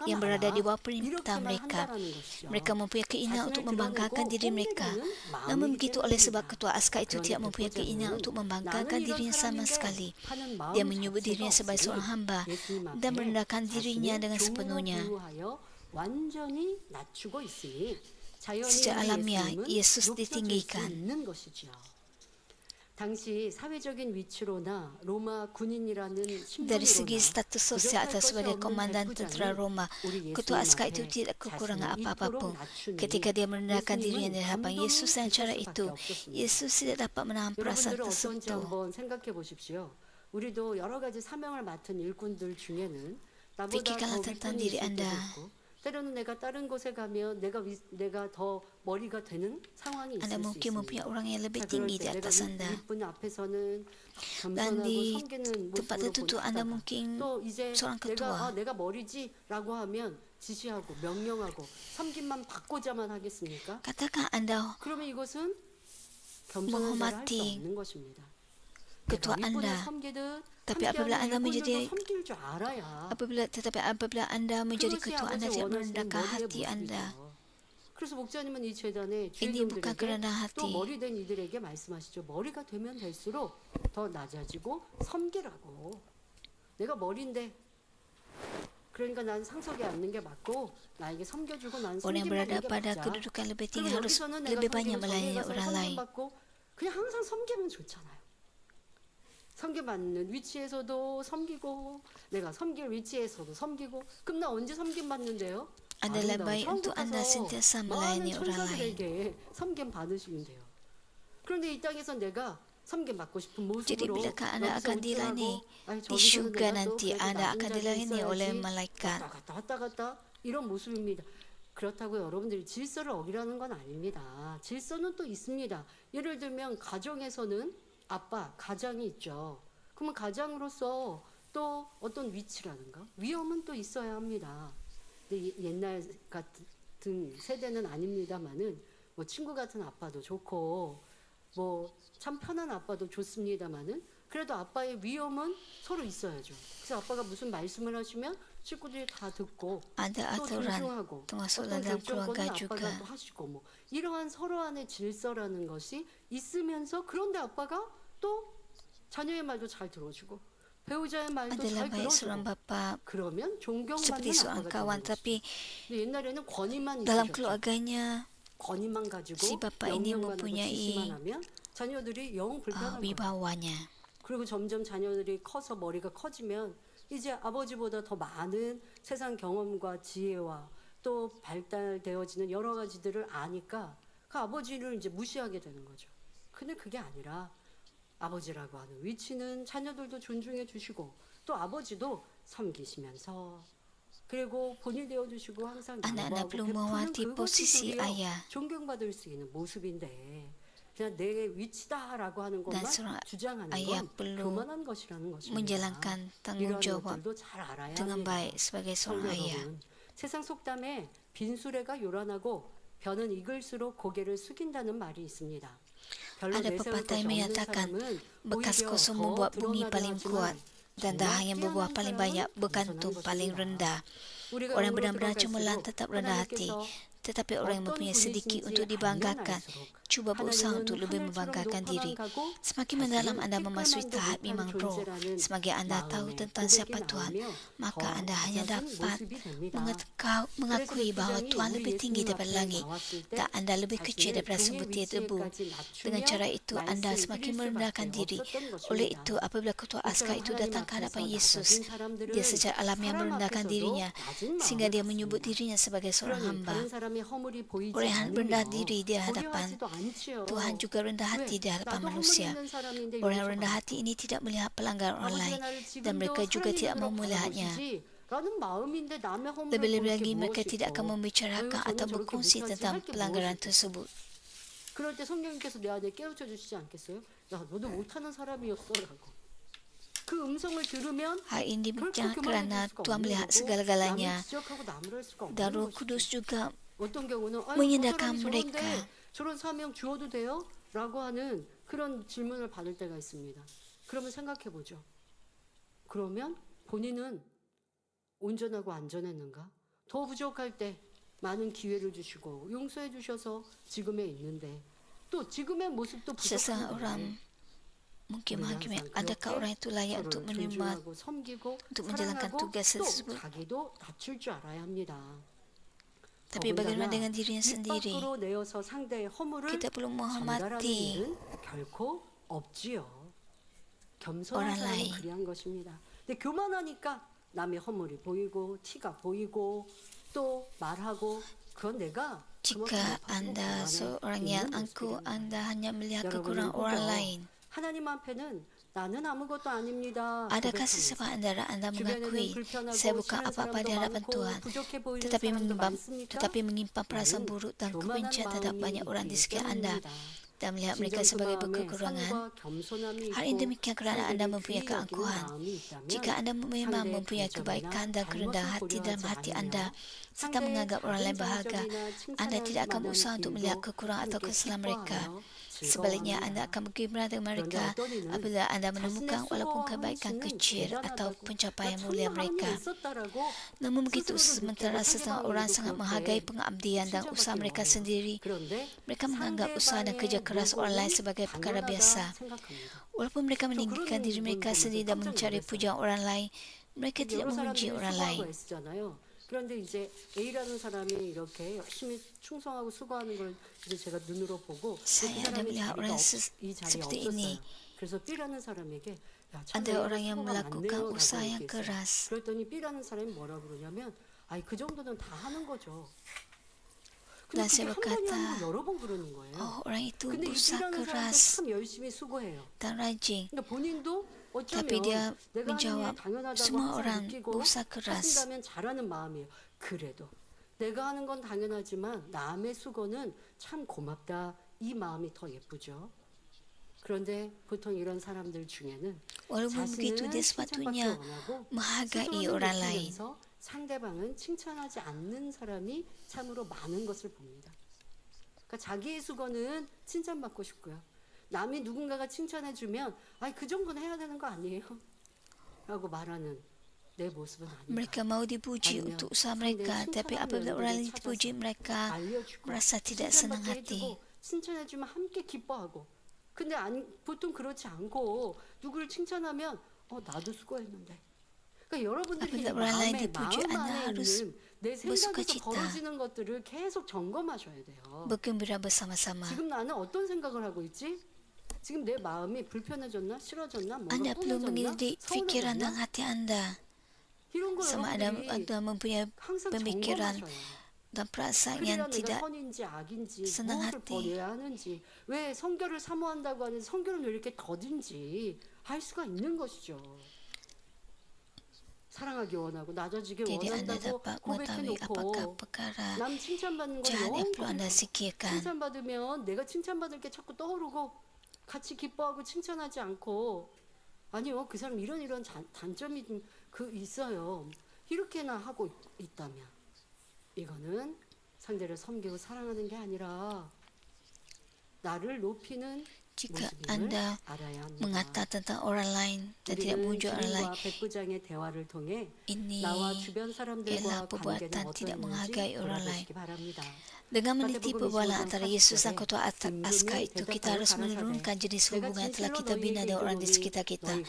yang berada di bawah perintah mereka. Mereka mempunyai keinginan untuk membanggakan diri mereka. Namun begitu oleh sebab ketua askar itu tidak mempunyai keinginan untuk membanggakan dirinya sama sekali. Dia menyebut dirinya sebagai seorang hamba dan merendahkan dirinya dengan sepenuhnya. Secara alamiah, Yesus ditinggikan. Dari segi status sosial atau sebagai komandan tentera Roma, ketua askar itu tidak kekurangan apa-apa pun. Ketika dia merendahkan dirinya di hadapan Yesus dengan cara itu, Yesus tidak dapat menahan perasaan tersentuh. 우리도 여러 가지 사명을 맡은 일꾼들 중에는 Fikirkanlah tentang diri anda. 때로는 내가 다른 곳에 가면 내가 더 머리가 되는 상황이 있을 Anda 수 mungkin mempunyai 있습니다. orang yang lebih tinggi di atas anda. 이쁜 앞에서는 Dan 겸손하고 di 섬기는 tempat 모습으로 tertentu anda 보이다가 mungkin 또 이제 seorang ketua. 내가 머리지라고 하면 지시하고 명령하고 섬김만 받고자만 하겠습니까? Katakan anda 그러면 이것은 겸손한 자를 할 수 menghormati 없는 것입니다. ketua anda. Tapi apabila anda menjadi apabila anda menjadi ketua, anda tidak merendahkan hati anda. 그래서 목사님은 이 재단에 Ini bukan 주일종들에게 kerana 또 hati. 머리 된 이들에게 말씀하시죠. 머리가 되면 될수록 더 낮아지고 섬기라고. 내가 머리인데 그러니까 난 상석에 앉는 게 맞고 나에게 섬겨주고 난 Orang yang 섬김 berada 받는 게 pada 맞자. kedudukan lebih tinggi 그리고 harus 여기서는 lebih 내가 banyak 섬기고 melayani 저기 가서 orang lain. 섬김받고 그냥 항상 섬기면 좋잖아요. 섬김받는 위치에서도 섬기고 내가 섬길 위치에서도 섬기고 그럼 나 언제 섬김받는데요? Adalah baik untuk anda sentiasa melayani orang lain. 천사들에게 섬김 받으시면 돼요. 그런데 이 땅에서 내가 섬김 받고 싶은 Jadi 모습으로 bilakah anda 여기서 akan 어쩌라고, dilayani? 아니, Di 저기서는 syurga 내가 또 nanti 계속 anda akan 앉아 dilayani oleh 있어야지. malaikat. 왔다 갔다 이런 모습입니다. 그렇다고 여러분들이 질서를 어기라는 건 아닙니다. 질서는 또 있습니다. 예를 들면 가정에서는 아빠, 가장이 있죠. 그러면 가장으로서 또 어떤 위치라든가 위험은 또 있어야 합니다. 근데 옛날 같은 세대는 아닙니다만은 뭐 친구 같은 아빠도 좋고 뭐 참 편한 아빠도 좋습니다만은 그래도 아빠의 위험은 서로 있어야죠. 그래서 아빠가 무슨 말씀을 하시면 친구들이 다 듣고 Ada 또 aturan 존중하고 termasuk 어떤 dalam 결정권은 keluarga 아빠가 juga. 또 하시고 뭐 이러한 서로 안의 질서라는 것이 있으면서 그런데 아빠가 또 자녀의 말도 잘 들어주고 배우자의 말도 Adalah 잘 baik seorang 들어주고 bapa 그러면 존경받는 seperti seorang 아빠가 kawan, 되는 tapi 것이죠. 근데 옛날에는 권위만 dalam 있으셨죠. keluarganya 권위만 가지고 si bapa ini 명령만 하고 mempunyai 지시만 하면 자녀들이 영 불편한 거예요. wibawanya. 그리고 점점 자녀들이 커서 머리가 커지면 이제 아버지보다 더 많은 세상 경험과 지혜와 또 발달되어지는 여러 가지들을 아니까 그 아버지를 이제 무시하게 되는 거죠. 근데 그게 아니라 아버지라고 하는 위치는 자녀들도 존중해 주시고 또 아버지도 섬기시면서 그리고 본이 되어 주시고 항상 Anak-anak perlu menghormati posisi ayah 존경받을 수 있는 모습인데 그냥 내 위치다라고 하는 dan 것만 seorang 주장하는 ayah 건 perlu 교만한 것이라는 것입니다. menjalankan tanggung 이런 jawab 것들도 잘 알아야 dengan 합니다. baik sebagai seorang 성도 ayah. 여러분, 세상 속담에 빈수레가 요란하고 벼는 익을수록 고개를 숙인다는 말이 있습니다. 별로 Ada 내세울 pepatah 것이 yang 없는 menyatakan 사람은 bekas 오히려 kosong 더 membuat bumi 드러나려 paling kuat 하지만 dan 정말 dahan yang berbuah 깨어난 paling 사람은 banyak bergantung 겸손한 paling 것입니다. rendah. 우리가 Orang 영으로 benar-benar 들어갈수록 cemerlang tetap rendah hati. 하나님께서 Tetapi orang yang mempunyai sedikit untuk dibanggakan, cuba berusaha untuk lebih membanggakan diri. Semakin mendalam anda memasuki tahap memang roh, semakin anda tahu tentang siapa Tuhan, maka anda hanya dapat mengakui bahawa Tuhan lebih tinggi daripada langit dan anda lebih kecil daripada sebutir debu. Dengan cara itu, anda semakin merendahkan diri. Oleh itu, apabila ketua askar itu datang ke hadapan Yesus, dia secara alamiah merendahkan dirinya, sehingga dia menyebut dirinya sebagai seorang hamba. Orang yang rendah diri di hadapan Tuhan juga rendah hati di hadapan manusia. Orang yang rendah hati ini tidak melihat pelanggaran orang lain dan mereka juga tidak mau melihatnya. Lebih-lebih lagi mereka tidak akan membicarakan atau berkongsi tentang pelanggaran tersebut. 그럴 때 성령님께서 내 안에 깨우쳐 주시지 않겠어요? 야, 너도 못하는 사람이었어라고. 그 음성을 들으면 Hal ini demikian kerana Tuhan melihat segala-galanya dan Roh Kudus juga 어떤 경우는 menyendarkan mereka. 저런 사명 주어도 돼요? 라고 하는 그런 질문을 받을 때가 있습니다. 그러면 생각해 보죠. 그러면 본인은 온전하고 안전했는가? 더 부족할 때 많은 기회를 주시고 용서해 주셔서 지금에 있는데 또 지금의 모습도 Seseorang 부족한데 mungkin menghakimi adakah orang itu layak untuk menerima, untuk menjalankan tugas tersebut. 자기도 낮출 줄 알아야 합니다. Tapi bagaimana dengan dirinya sendiri? 밑밖으로 내어서 상대의 허물을 Kita perlu 전달하는 menghormati 일은 결코 없지요. 겸손한 orang 사람은 lain. 그리한 것입니다. 근데 교만하니까 남의 허물이 보이고 티가 보이고 또 말하고 그건 내가 Jika anda seorang yang angkuh, anda hanya melihat kekurangan orang lain. 하나님 앞에는 나는 아무것도 아닙니다. Adakah sesempat antara anda mengakui, saya bukan apa-apa di hadapan Tuhan, tetapi menyimpan perasaan buruk dan kebencian terhadap banyak orang di sekitar anda dan melihat mereka sebagai berkekurangan? Hal ini demikian kerana anda mempunyai keangkuhan. Jika anda memang mempunyai kebaikan dan kerendahan hati dalam hati anda, serta menganggap orang lain berharga, anda tidak akan berusaha untuk melihat kekurangan atau kesalahan mereka. Sebaliknya, anda akan bergembira dengan mereka apabila anda menemukan walaupun kebaikan kecil atau pencapaian mulia mereka. Namun begitu, sementara setengah orang sangat menghargai pengabdian dan usaha mereka sendiri, mereka menganggap usaha dan kerja keras orang lain sebagai perkara biasa. Walaupun mereka meninggikan diri mereka sendiri dan mencari pujian orang lain, mereka tidak memuji orang lain. 그런데 이제 A라는 사람이 이렇게 열심히 충성하고 수고하는 걸 이제 제가 눈으로 보고 그 사람이 이 자리가 없었어요. 그래서 B라는 사람에게 Ada orang yang melakukan usaha yang keras. 그랬더니 B라는 사람이 뭐라 그러냐면 아이 그 정도는 다 하는 거죠. Dan saya berkata, 여러 번 그러는 거예요. oh, orang itu 근데 이 berusaha B라는 사람도 keras 참 열심히 수고해요. dan rajin. 근데 본인도 Tapi dia menjawab, semua orang berusaha keras. 하신다면 잘하는 마음이에요. 그래도 내가 하는 건 당연하지만 남의 수고는 참 고맙다. 이 마음이 더 예쁘죠. 그런데 보통 이런 사람들 중에는 Walaupun begitu, dia sepatutnya menghargai orang lain. 상대방은 칭찬하지 않는 사람이 참으로 많은 것을 봅니다. 그러니까 자기의 수고는 칭찬받고 싶고요. 남이 누군가가 칭찬해주면 아이 그 정도는 해야 되는 거 아니에요? 라고 말하는 내 모습은 아니다. Mereka mau dipuji untuk usaha mereka, tapi apabila orang lain dipuji, mereka merasa tidak senang hati. 칭찬해주면 함께 기뻐하고. 근데 보통 그렇지 않고 누구를 칭찬하면 나도 수고했는데. 그러니까 여러분들이 마음에 있는 내 생각에서 벌어지는 것들을 계속 점검하셔야 돼요. Bergembira bersama-sama. 지금 나는 어떤 생각을 하고 있지? 지금 내 마음이 불편해졌나? 싫어졌나? Anda perlu mengelidik fikiran dan hati anda. 이런 걸 Sama ada anda mempunyai 항상 pemikiran dan perasaan yang 그래야 tidak 내가 선인지 악인지 senang 무엇을 hati. 버려야 하는지 왜 성결을 사모한다고 하는데 성결은 왜 이렇게 더딘지 알 수가 있는 것이죠. 사랑하기 원하고 낮아지기 Jadi anda 원한다고 dapat mengetahui apakah 고백해놓고 perkara 남 칭찬받는 건 jahat yang perlu 영원히 anda sikirkan. 칭찬받으면 내가 칭찬받을 게 자꾸 떠오르고 같이 기뻐하고 칭찬하지 않고 아니요 그 사람 이런 단점이 좀 있어요. 이렇게나 하고 있다면 이거는 상대를 섬기고 사랑하는 게 아니라 나를 높이는 Jika 모습임을 anda 알아야 합니다. mengata tentang orang lain dan tidak 우리는 memuji orang lain, 주님과 백부장의 대화를 통해 ini 나와 주변 사람들과 ialah 관계는 perbuatan tidak 어떠했는지 menghargai orang lain. 돌아보시기 바랍니다. Dengan meneliti Matabugum perbualan 25장 antara Yesus dan 40 ketua Askar itu, kita harus menurunkan jenis hubungan yang telah kita bina dengan orang di sekitar kita.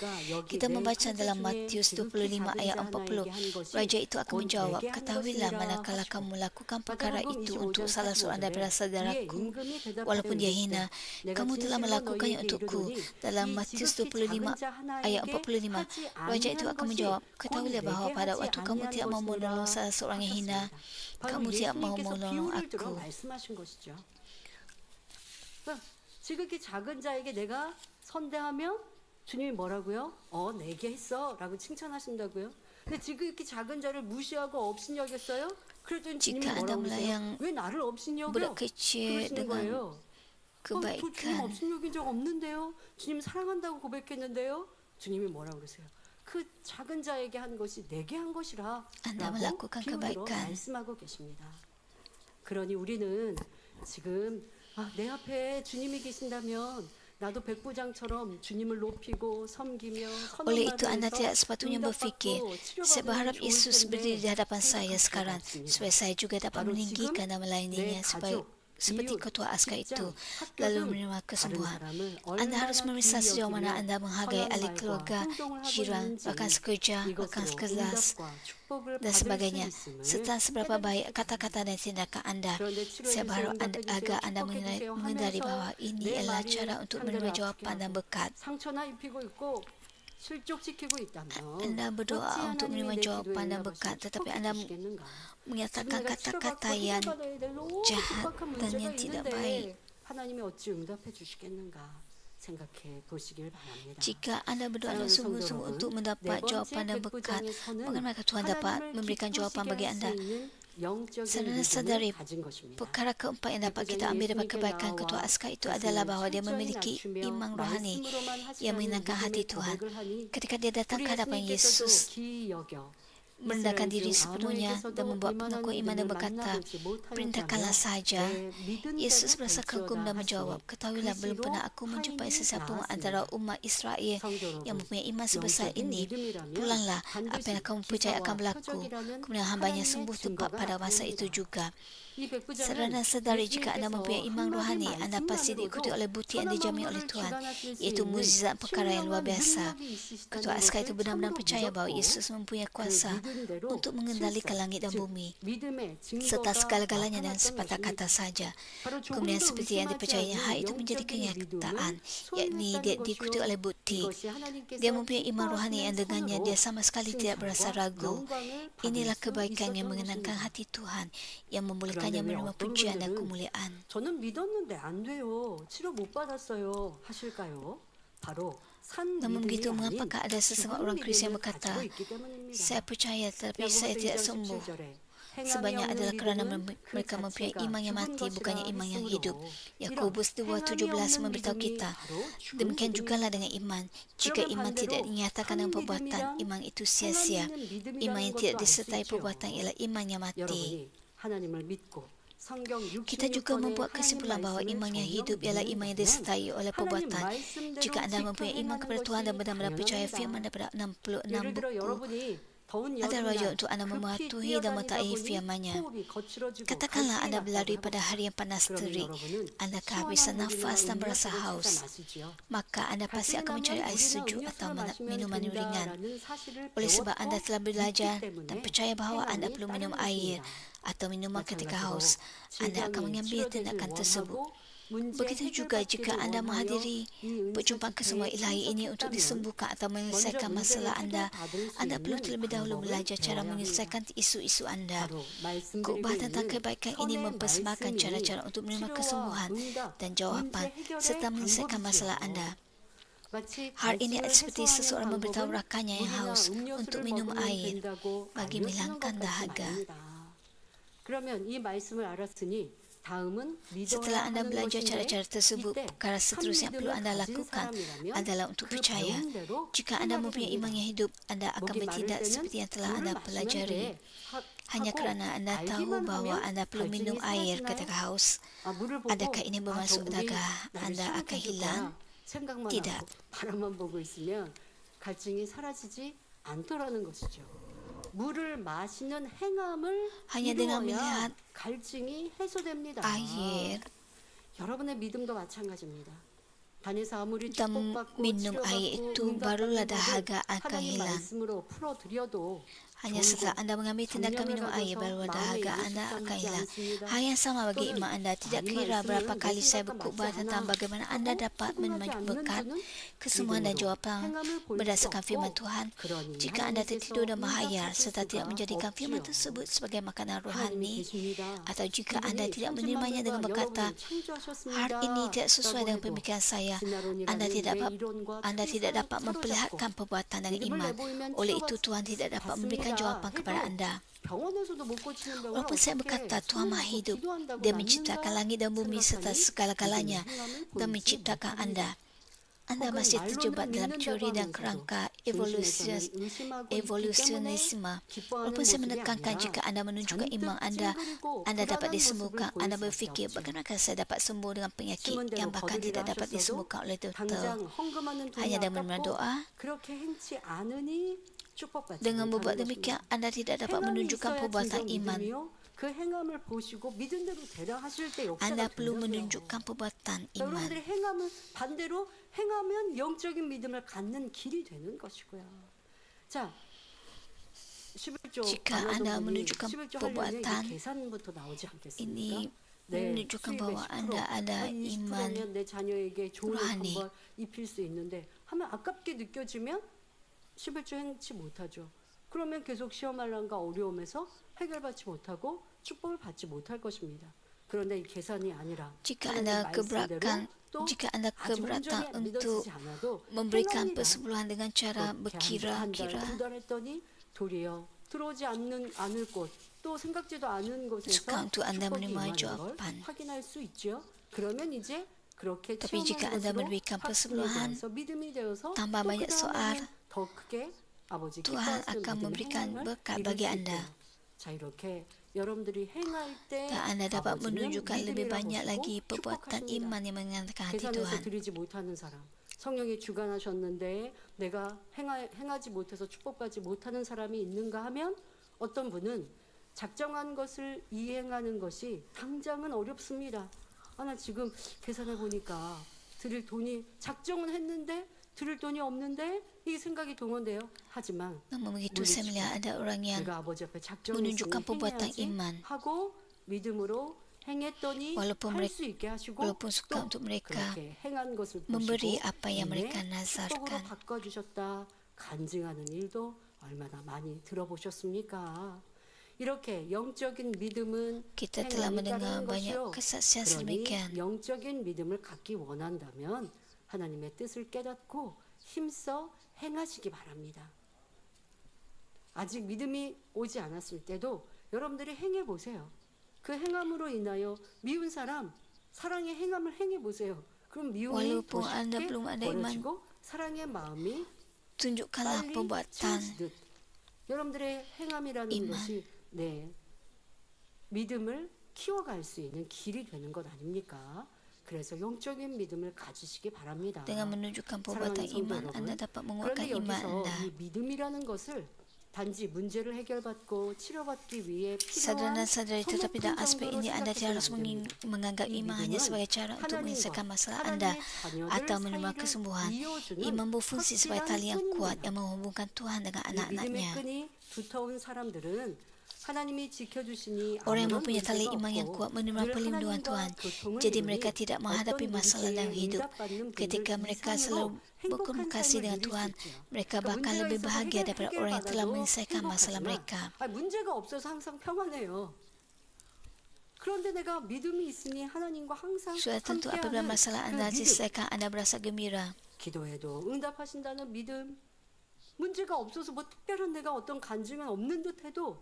Kita membaca dalam Matius 25 ayat 40, Raja itu akan menjawab, ketahuilah manakala kamu lakukan perkara itu untuk salah seorang daripada saudaraku, walaupun dia hina, kamu telah melakukannya untukku. Dalam Matius 25 ayat 45, Raja itu akan menjawab, ketahuilah bahawa pada waktu kamu tidak mau menolong salah seorang yang hina, kamu tidak mau menolong aku. 말씀하신 것이죠. 그러니까 지극히 작은 자에게 내가 선대하면 주님이 뭐라고요? 내게 했어 라고 칭찬하신다고요. 근데 지극히 작은 자를 무시하고 업신여겼어요? 그랬더니 주님이 Jika anda 뭐라고 그러세요? melayang 왜 나를 업신여겨? budak kecil 그러시는 dengan 거예요. 주님 kebaikan, 업신여긴 적 없는데요. 주님 사랑한다고 고백했는데요. 주님이 뭐라고 그러세요? 그 작은 자에게 한 것이 내게 한 것이라 anda 라고 melakukan 비유로 kebaikan. 말씀하고 계십니다. 그러니 우리는 지금 내 앞에 주님이 계신다면 나도 백부장처럼 주님을 높이고 섬기며 Oleh itu anda tidak sepatutnya berfikir, saya berharap Yesus berdiri di hadapan saya sekarang supaya saya juga dapat meninggikan dan melayaninya seperti ketua askar itu, lalu menerima kesembuhan. Anda harus memeriksa sejauh mana anda menghargai ahli keluarga, jiran, bahkan sekerja, bahkan sekelas, dan sebagainya, serta seberapa baik kata-kata dan tindakan anda. Saya berharap agar anda mengendari bahawa ini adalah cara untuk menerima jawapan dan berkat. 상처나 입히고 있고 실족시키고 있다면 Anda berdoa untuk menerima jawapan dan berkat, tetapi anda menyatakan kata-kata yang jahat dan yang tidak baik. 하나님이 어찌 응답해 주시겠는가 생각해 보시길 바랍니다. Jika anda berdoa dengan sungguh-sungguh untuk mendapat jawapan dan berkat, bagaimana Tuhan dapat memberikan jawapan bagi anda? Saudara sadari, perkara keempat yang dapat kita ambil daripada kebaikan ketua askar itu adalah bahawa dia memiliki iman rohani yang menyenangkan hati Tuhan. Ketika dia datang ke hadapan Yesus, merendahkan diri sepenuhnya dan membuat pengakuan iman dan berkata, perintahkanlah sahaja. Yesus merasa kagum dan menjawab, ketahuilah belum pernah aku menjumpai sesiapa antara umat Israel yang mempunyai iman sebesar ini. Pulanglah, apa yang kamu percaya akan berlaku. Kemudian hambanya sembuh tepat pada masa itu juga. Saudara sedari, jika anda mempunyai iman rohani, anda pasti diikuti oleh bukti yang dijamin oleh Tuhan, iaitu mukjizat perkara yang luar biasa. Ketua askar itu benar-benar percaya bahawa Yesus mempunyai kuasa untuk mengendalikan langit dan bumi, serta segala-galanya dengan sepatah kata saja. Kemudian seperti yang dipercayainya, hal itu menjadi kenyataan, yakni dia diikuti oleh bukti. Dia mempunyai iman rohani yang dengannya dia sama sekali tidak berasa ragu. Inilah kebaikan yang mengenangkan hati Tuhan, yang membolehkannya menerima pujian dan kemuliaan. 저는 믿었는데 안 돼요. 치료 못 받았어요. 하실까요? 바로 Namun begitu, mengapakah ada sesetengah orang Kristian yang berkata, saya percaya tetapi saya tidak sembuh? Sebanyak adalah kerana mereka mempunyai iman yang mati, bukannya iman yang hidup. Yakobus 2:17 memberitahu kita, demikian jugalah dengan iman. Jika iman tidak dinyatakan dengan perbuatan, iman itu sia-sia. Iman yang tidak disertai perbuatan ialah iman yang mati. Kita juga membuat kesimpulan bahawa iman yang hidup ialah iman yang disertai oleh perbuatan. Jika anda mempunyai iman kepada Tuhan dan benar-benar percaya firman daripada 66 buku, ada raja untuk anda mematuhi dan mentaati firman-Nya. Katakanlah anda berlari pada hari yang panas terik, anda kehabisan nafas dan berasa haus, maka anda pasti akan mencari air sejuk atau minuman ringan. Oleh sebab anda telah belajar dan percaya bahawa anda perlu minum air atau minuman ketika haus, anda akan mengambil tindakan tersebut. Begitu juga jika anda menghadiri perjumpaan kesemua ilahi ini untuk disembuhkan atau menyelesaikan masalah anda perlu terlebih dahulu belajar cara menyelesaikan isu-isu anda. Khotbah tentang kebaikan ini mempersembahkan cara-cara untuk menerima kesembuhan dan jawapan serta menyelesaikan masalah anda. Hal ini seperti seseorang memberitahu rakannya yang haus untuk minum air bagi menghilangkan dahaga. Setelah anda belajar cara-cara tersebut, perkara seterusnya yang perlu anda lakukan adalah untuk percaya. Jika anda mempunyai iman yang hidup, anda akan bertindak seperti yang telah anda pelajari. Hanya kerana anda tahu bahawa anda perlu minum air ketika haus, adakah ini bermaksud anda akan hilang? 생각만 Tidak. 하고 바람만 보고 있으면 갈증이 사라지지 않더라는 것이죠. 물을 마시는 행함을 Hanya dengan 이루어야 melihat 갈증이 해소됩니다. air 여러분의 믿음도 마찬가지입니다. 다니엘서 아무리 dan 축복받고 minum air 치료받고 itu barulah dahaga akan 하나님 hilang. 말씀으로 풀어드려도 Hanya setelah anda mengambil tindakan minum air, barulah dahaga anda akan hilang. Hal yang sama bagi iman anda. Tidak kira berapa kali saya berkhutbah tentang bagaimana anda dapat menerima berkat, kesembuhan dan jawapan berdasarkan firman Tuhan. Jika anda tertidur dan menghayal serta tidak menjadikan firman tersebut sebagai makanan rohani, atau jika anda tidak menerimanya dengan berkata, hal ini tidak sesuai dengan pemikiran saya, anda tidak dapat memperlihatkan perbuatan dengan iman. Oleh itu Tuhan tidak dapat memberikan jawapan kepada anda. Walaupun saya berkata Tuhan Maha Hidup, Dia menciptakan langit dan bumi serta segala-galanya dan menciptakan anda. Anda masih terjebak dalam teori dan kerangka evolusionisme. Walaupun saya menekankan jika anda menunjukkan iman anda dapat disembuhkan. Anda berfikir, bagaimana saya dapat sembuh dengan penyakit yang bahkan tidak dapat disembuhkan oleh doktor? Hanya dengan berdoa? Dengan berbuat demikian, anda tidak dapat menunjukkan perbuatan iman. Anda perlu menunjukkan perbuatan iman. 여러분들의 행함을 반대로 행하면 영적인 믿음을 갖는 길이 되는 것이고요. 자, 11조 Jika anda menunjukkan 11조 perbuatan 하려면 계산부터 나오지 않겠습니까? ini menunjukkan bahawa anda ada iman 내 자녀에게 좋은 rohani. 한벌 입힐 수 있는데 하면 아깝게 느껴지면 11조 행치 못하죠. 그러면 계속 시험할란과 어려움에서 해결받지 못하고 축복을 받지 못할 것입니다. 그런데 이 계산이 아니라 Jika anda keberatan untuk memberikan persepuluhan dengan cara berkira-kira, 도달했더니 도리어 들어오지 않을 곳, 또 생각지도 않은 곳에서 suka untuk anda 축복이 menerima 임하는 걸 jawapan. 확인할 수 있죠. 그러면 이제 그렇게 Tapi jika 체험한 anda 것으로 memberikan 확신이 persepuluhan, 되어서 믿음이 되어서 tambah 또 banyak 그다음에는 soal, 더 크게 아버지 Tuhan 기뻐하시는 akan 믿음의 memberikan 행함을 berkat 이룰 bagi 수 anda. 있고요. 자, 이렇게 여러분들이 행할 때 dan anda dapat 아버지는 menunjukkan lebih 믿음이라 banyak 보시고 lagi perbuatan 축복하십니다. iman yang menyenangkan hati 계산해서 Tuhan. 드리지 못하는 사람, 성령이 주관하셨는데 내가 행하지 못해서 축복받지 못하는 사람이 있는가 하면 어떤 분은 작정한 것을 이행하는 것이 당장은 어렵습니다. 나 지금 계산해 보니까 드릴 돈이 작정은 했는데 드릴 돈이 없는데 이 생각이 동원돼요. 하지만 Namun begitu saya melihat ada orang yang 내가 아버지 앞에 menunjukkan 작정했으니 perbuatan 행해야지 iman. 하고 믿음으로 행했더니 Walaupun 할 수 있게 하시고 walaupun suka 또 untuk mereka 그렇게 행한 것을 memberi 보시고 apa yang mereka 축복으로 nazarkan. 바꿔주셨다 간증하는 일도 얼마나 많이 들어보셨습니까? 이렇게 영적인 믿음은 Kita telah 행함이 mendengar 따르는 banyak 것이요. kesaksian 그러니 sedemikian. 영적인 믿음을 갖기 원한다면 하나님의 뜻을 깨닫고 힘써 행하시기 바랍니다. 아직 믿음이 오지 않았을 때도 여러분들이 행해 보세요. 그 행함으로 인하여 미운 사람 사랑의 행함을 행해 보세요. 그럼 미움이 더 Walaupun anda 쉽게 belum ada iman, 버려지고 사랑의 마음이 tunjukkanlah 빨리 perbuatan 채워지듯 여러분들의 행함이라는 이만. 것이 믿음을 키워갈 수 있는 길이 되는 것 아닙니까? 그래서 영적인 믿음을 가지시기 바랍니다. dengan menunjukkan perbuatan 사랑하는 성도 iman. 여러분, Anda dapat menguatkan 그런데 iman 여기서 anda. 이 믿음이라는 것을 단지 문제를 해결받고 치료받기 위해 Saudara 필요한 dan saudari, tetapi dalam aspek 정도로 ini anda tidak harus 생각해서는 안 됩니다. menganggap 이 iman hanya 믿음은 sebagai cara untuk menyelesaikan masalah anda 하나님의 atau 자녀들 menerima 사이를 kesembuhan. 이어주는 Iman berfungsi sebagai tali yang kuat 끈입니다. yang menghubungkan Tuhan dengan 이 믿음의 anak-anaknya. 끈이 두터운 사람들은 하나님이 지켜주시니 Orang yang 아무런 mempunyai tali 문제가 iman yang 없고 kuat menerima 늘 perlindungan 하나님과 Tuhan. 교통을 Jadi 이루니 mereka tidak menghadapi 어떤 masalah dalam 문제에 hidup. 응답받는 분들 Ketika mereka 이상으로 selalu 행복한 berkomunikasi 삶을 dengan 누릴 수 Tuhan, 있죠. mereka 그러니까 bahkan 문제가 lebih 있어서 bahagia daripada orang yang telah 해결받아도 menyelesaikan masalah 행복하지만 mereka. 문제가 없어서 항상 평안해요. 그런데 내가 믿음이 있으니 하나님과 항상 Sudah tentu apabila 함께하는 masalah 그 anda 믿음, diselesaikan, anda berasa gembira. 기도해도 응답하신다는 믿음, 문제가 없어서 뭐 특별한 내가 어떤 간증은 없는 듯해도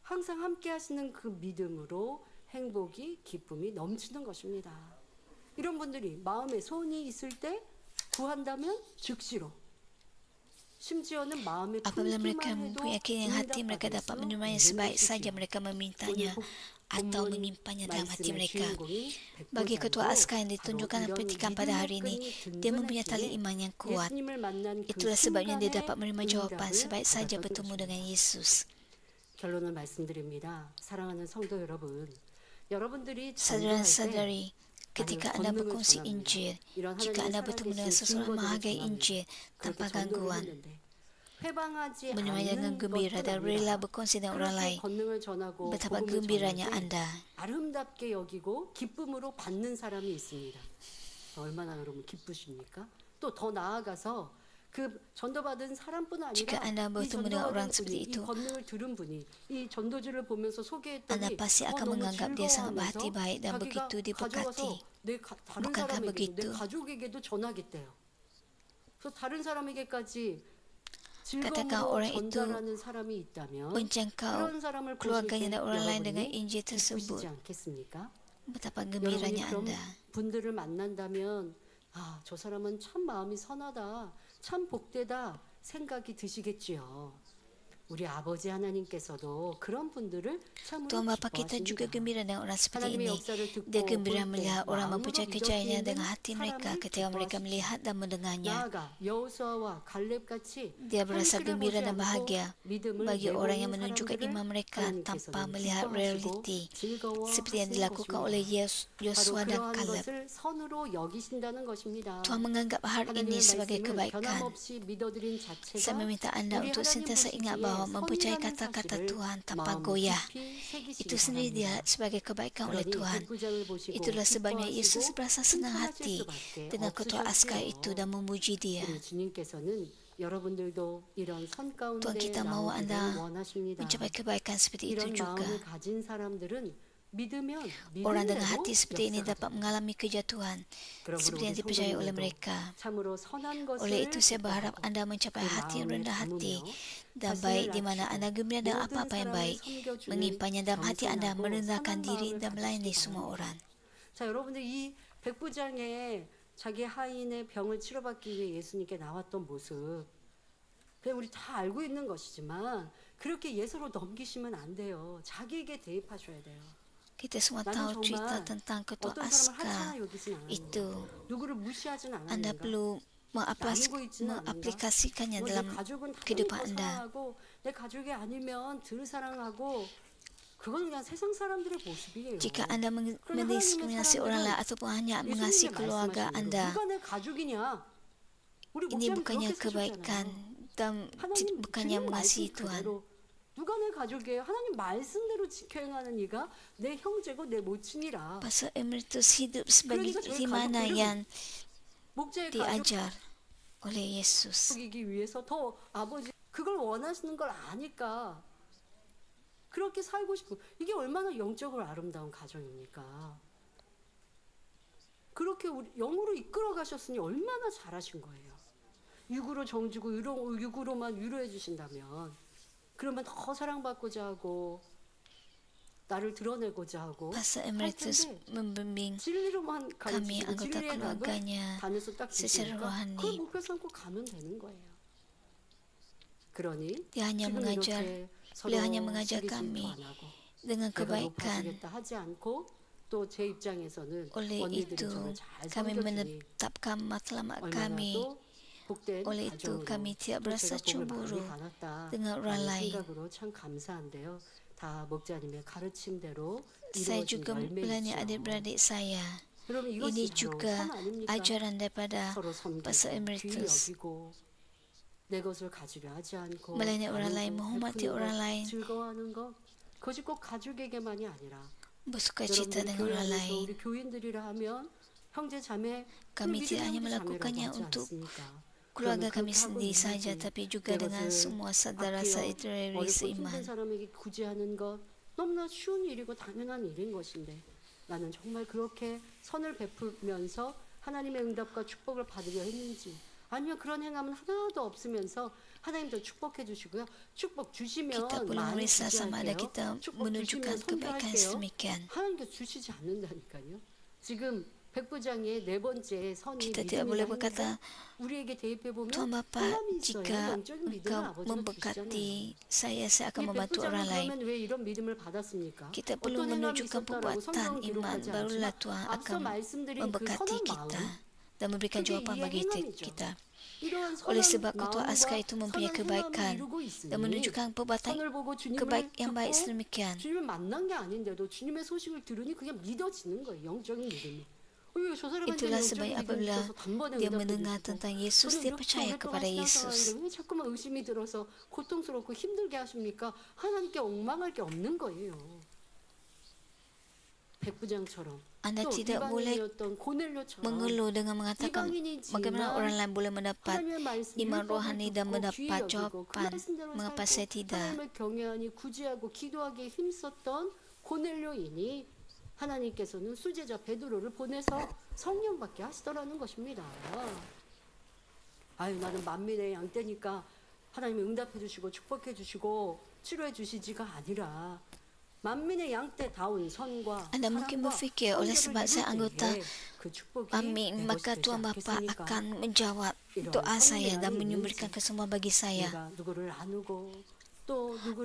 항상 함께 하시는 그 믿음으로 행복이 기쁨이 넘치는 것입니다. 이런 분들이 마음에 소원이 있을 때 구한다면 즉시로 심지어는 마음에 Apabila mereka 품기만 해도 mempunyai keyakinan hati, mereka dapat 응답받을 수 menerimanya 있는 sebaik 것이지요. saja mereka memintanya 오늘 atau 본문 menyimpannya dalam hati 말씀의 mereka. 주인공이 Bagi ketua 백보장도 askar yang 바로 ditunjukkan 이런 petikan pada hari ini, 믿음의 dia mempunyai tali 끈이 iman yang kuat. 예수님을 만난 그 Itulah sebabnya dia 순간에 dapat menerima jawapan 응답을 sebaik saja 받았던 bertemu 것입니다. dengan Yesus. 결론을 말씀드립니다. 사랑하는 성도 여러분, 여러분들이 전도할 때 Saudara-saudari, ketika anda berkongsi Injil, jika anda bertemu dengan seseorang menghargai Injil tanpa gangguan, menerimanya dengan gembira dan rela berkongsi dengan orang lain, betapa gembiranya anda. 아름답게 여기고 기쁨으로 받는 사람이 있습니다. 얼마나 여러분 기쁘십니까? 또 더 나아가서 그 전도받은 사람뿐 아니라 Jika anda 이 bertemu dengan orang 전도받은 seperti 분이 이 itu, 권능을 들은 분이 이 전도지를 보면서 소개했더니 anda pasti akan 너무 menganggap dia sangat 즐거워하면서 berhati baik dan 자기가 begitu diberkati. 가져가서 다른 Bukankah 사람에게도 내 begitu? 가족에게도 전하겠대요. 그래서 다른 사람에게까지 Katakan 즐거움으로 orang itu 전달하는 사람이 있다면 menjangkau 그런 사람을 보실 때 keluarganya dan orang lain dengan 여러분이 Injil tersebut. 기쁘시지 않겠습니까? Betapa 여러분이 gembiranya 그런 anda. 분들을 만난다면 아, 저 사람은 참 마음이 선하다, 참 복되다 생각이 드시겠지요. 우리 아버지 하나님께서도 그런 분들을 참으로 Tuhan Bapa kita juga 기뻐하십니다. gembira dengan orang seperti 하나님의 ini. 역사를 듣고 Dia gembira 볼 때 melihat orang 마음으로 mempercayai 믿을 수 kejayaannya 있는 dengan hati mereka 사람을 ketika mereka 기뻐하십시오. melihat dan mendengarnya. 나아가 여호수아와 갈렙같이 Dia berasa 형식을 gembira 보지 dan 않고 bahagia 믿음을 bagi orang yang 내보이는 menunjukkan 사람들을 iman mereka tanpa 하나님께서는 melihat 기뻐하시고 realiti, seperti yang 즐거워하시는 dilakukan oleh 것입니다. 바로 Yosua dan 그러한 Kaleb. 것을 선으로 여기신다는 것입니다. Tuhan menganggap hal ini 하나님의 sebagai 말씀을 kebaikan. 변함없이 믿어드린 자체가 Saya meminta anda 우리 untuk 하나님 sentiasa ingat 보시기에 bahawa mempercayai 선이라는 kata-kata 사실을 Tuhan tanpa 마음 goyah. 깊이 새기시기 Itu sendiri 바랍니다. dilihat sebagai kebaikan oleh 그러니 Tuhan. 백부장을 보시고 Itulah sebabnya Yesus 기뻐하시고 berasa senang 칭찬하실 hati 수밖에 dengan ketua askar 없으셨지요. itu dan memuji dia. 우리 주님께서는 여러분들도 이런 선 가운데 Tuhan kita mahu 나오기를 anda 원하십니다. mencapai kebaikan seperti itu 이런 juga. 마음을 가진 사람들은 믿으면 Orang dengan 믿음대로 hati seperti ini dapat 역사하죠. mengalami kejatuhan 그러므로 seperti yang 우리 dipercayai oleh 성도님들도 mereka. 참으로 선한 것을 Oleh itu saya berharap 기뻐하고 anda mencapai 그 hati yang 마음을 rendah hati 담으며 dan 자신을 baik di mana 낮추고 anda gembira dengan 모든 apa-apa yang 사람을 baik, 섬겨주는 menyimpannya dalam hati anda, 겸손하고 merendahkan 선한 diri 마음을 dan melayani 가지시기 semua 바랍니다. orang. 자, 여러분들 이 백부장의 자기 하인의 병을 치료받기 위해 예수님께 나왔던 모습, 그냥 우리 다 알고 있는 것이지만 그렇게 예수로 넘기시면 안 돼요. 자기에게 대입하셔야 돼요. Kita semua 나는 tahu cerita 정말 tentang ketua 어떤 사람을 askar 하찮아 여기진 않는 itu. 거예요. 누구를 무시하진 Anda 않았는가? perlu 나누고 있지는 않는가? mengaplikasikannya 내 dalam 가족은 하나님 거 kehidupan anda. 사랑하고 내 가족이 아니면 들 사랑하고 그건 그냥 세상 사람들의 모습이에요. Jika anda 그러나 mendiskriminasi 하나님의 orang lain 사람들은 ataupun hanya mengasihi 예수님이 keluarga 말씀하시는 anda, 거, 누가 내 가족이냐? 우리 ini 목사님 bukannya 그렇게 kebaikan 쓰셨잖아요. dan 하나님 bukannya 주님 mengasihi 말씀 Tuhan. 그대로 누가 내 가족이에요? 하나님 말씀대로 지켜 행하는 이가 내 형제고 내 모친이라. Pastor Emeritus hidup sebagai 그러니까 저희 di mana 가족들은 yang 목자의 diajar oleh Yesus. 가족이기 위해서 더 아버지 그걸 원하시는 걸 아니까 그렇게 살고 싶고 이게 얼마나 영적으로 아름다운 가정입니까? 그렇게 우리 영으로 이끌어 가셨으니 얼마나 잘하신 거예요. 육으로 정주고 육으로만 위로해 주신다면 그러면 더 사랑받고자 하고 나를 드러내고자 하고 Pastor 할 Emeritus 텐데 membimbing 진리로만 kami 가르치시고 anggota 진리의 답을 keluarganya 단에서 딱 secara 주시니까 rohani. 그걸 목표 삼고 가면 되는 거예요. 그러니 Dia hanya 지금 mengajar, 이렇게 서로 beliau hanya mengajar 시기 kami 질투 안 하고 dengan 내가 kebaikan. 높아지겠다 하지 않고 또 제 입장에서는 Oleh 언니들이 itu, 저를 잘 kami 섬겨주니 menetapkan matlamat 얼마나 kami. 또 복된 Oleh itu, 가정으로 kami tidak 또 berasa 제가 복을 많이 cemburu 받았다 dengan orang 라는 lain. 생각으로 참 감사한데요. 다 목자님의 가르침대로 Saya 이루어진 juga melayani 열매이죠. adik-beradik saya. 여러분 Ini 이것이 바로 juga 선 아닙니까? ajaran daripada 서로 Pastor 섬기고 귀히 Emeritus. 여기고 내 것을 가지려 하지 않고 Melayani orang lain, 나누고 menghormati 베푸는 orang 것, lain, 즐거워하는 것 그것이 꼭 가족에게만이 아니라 bersuka cita 여러분들 dengan 교회 orang 안에서 lain. 우리 교인들이라 하면 형제 자매 Kami 믿음의 tidak hanya 형제 melakukannya 자매라고 하지 untuk 않습니까? keluarga 그러면 kami 그렇게 하고 sendiri saja, 있는지 tapi juga 내 dengan 것을 semua saudara 아끼어 saudari 어렵고 힘든 seiman. 사람에게 구제하는 것 너무나 쉬운 일이고 당연한 일인 것인데 나는 정말 그렇게 선을 베풀면서 하나님의 응답과 축복을 받으려 했는지 아니면 그런 행함은 하나도 없으면서 하나님도 축복해 주시고요. 축복 주시면 Kita perlu 많이 meriksa sama ada 구제할게요. kita 축복 menunjukkan 주시면 kebaikan 선교할게요. sedemikian. 하나님께서 주시지 않는다니까요. 지금 백부장의 네 번째 선이 Kita tidak boleh 믿음이라 berkata, 했는데 우리에게 대입해 Tuhan 보면 Bapa, 사람이 있어요. jika 영적인 믿음을 engkau 아버지가 주시잖아요. memberkati saya akan 이 membantu 백부장은 orang lain. 그러면 왜 이런 믿음을 받았습니까? Kita perlu 어떤 행함이 menunjukkan 있었다라고 perbuatan 성경은 iman, 기록하지 barulah 않지만 Tuhan 앞서 akan 말씀드린 그 memberkati 선한 kita 마음, dan memberikan 그게 jawapan 이의 bagi 행함이죠. kita. 이러한 Oleh 선한 sebab ketua askar 마음과 itu mempunyai 선한 행함을 kebaikan 이루고 있으니 dan menunjukkan perbuatan 선을 보고 주님을 yang baik 듣고 sedemikian. 주님을 만난 게 아닌데도 주님의 소식을 들으니 그게 믿어지는 거예요. 영적인 믿음이. 저 사람한테 Itulah 영적인 sebab 믿음이 apabila 있어서 단번에 dia 응답해 mendengar 주시고 tentang Yesus, 저는 dia 이렇게 percaya 오랫동안 kepada Yesus. 신앙생활하는데 왜 자꾸만 의심이 들어서 고통스럽고 힘들게 하십니까? 하나님께 엉망할 게 없는 거예요. 백부장처럼 Anda 또 tidak boleh 이방인이었던 고넬료처럼 mengeluh dengan mengatakan bagaimana orang lain boleh mendapat 하나님의 말씀 iman 율법을 rohani dan 듣고 mendapat 귀히 여기고 그 jawapan. 말씀대로 Mengapa 살고 saya tidak? 하나님을 경외하니 구제하고 기도하기에 힘썼던 고넬료인이 하나님께서는 수제자 베드로를 보내서 성령 받게 하시더라는 것입니다. 아유 나는 만민의 양떼니까 하나님이 응답해 주시고 축복해 주시고 치료해 주시지가 아니라 만민의 양떼다운 선과 Anda mungkin berfikir oleh sebab saya anggota Amin, maka Tuhan Bapa akan menjawab doa saya dan menyumberikan kesembuhan bagi saya.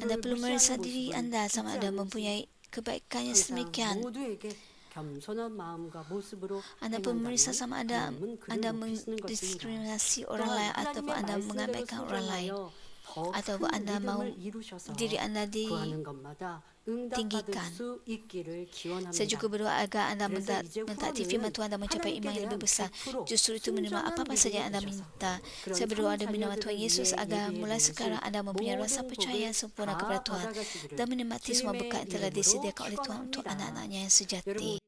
Anda perlu merasa diri anda sama ada mempunyai kebaikan yang sedemikian. Anda perlu merasa sama ada anda mendiskriminasi orang lain ataupun anda mengabaikan orang lain. Ataupun anda mau diri anda ditinggikan. Saya juga berdoa agar anda mentaati firman Tuhan dan mencapai iman yang lebih besar. Justru itu menerima apa-apa saja yang anda minta. Saya berdoa demi nama Tuhan Yesus agar mulai sekarang anda mempunyai rasa percaya sempurna kepada Tuhan dan menikmati semua berkat yang telah disediakan oleh Tuhan untuk anak-anaknya yang sejati.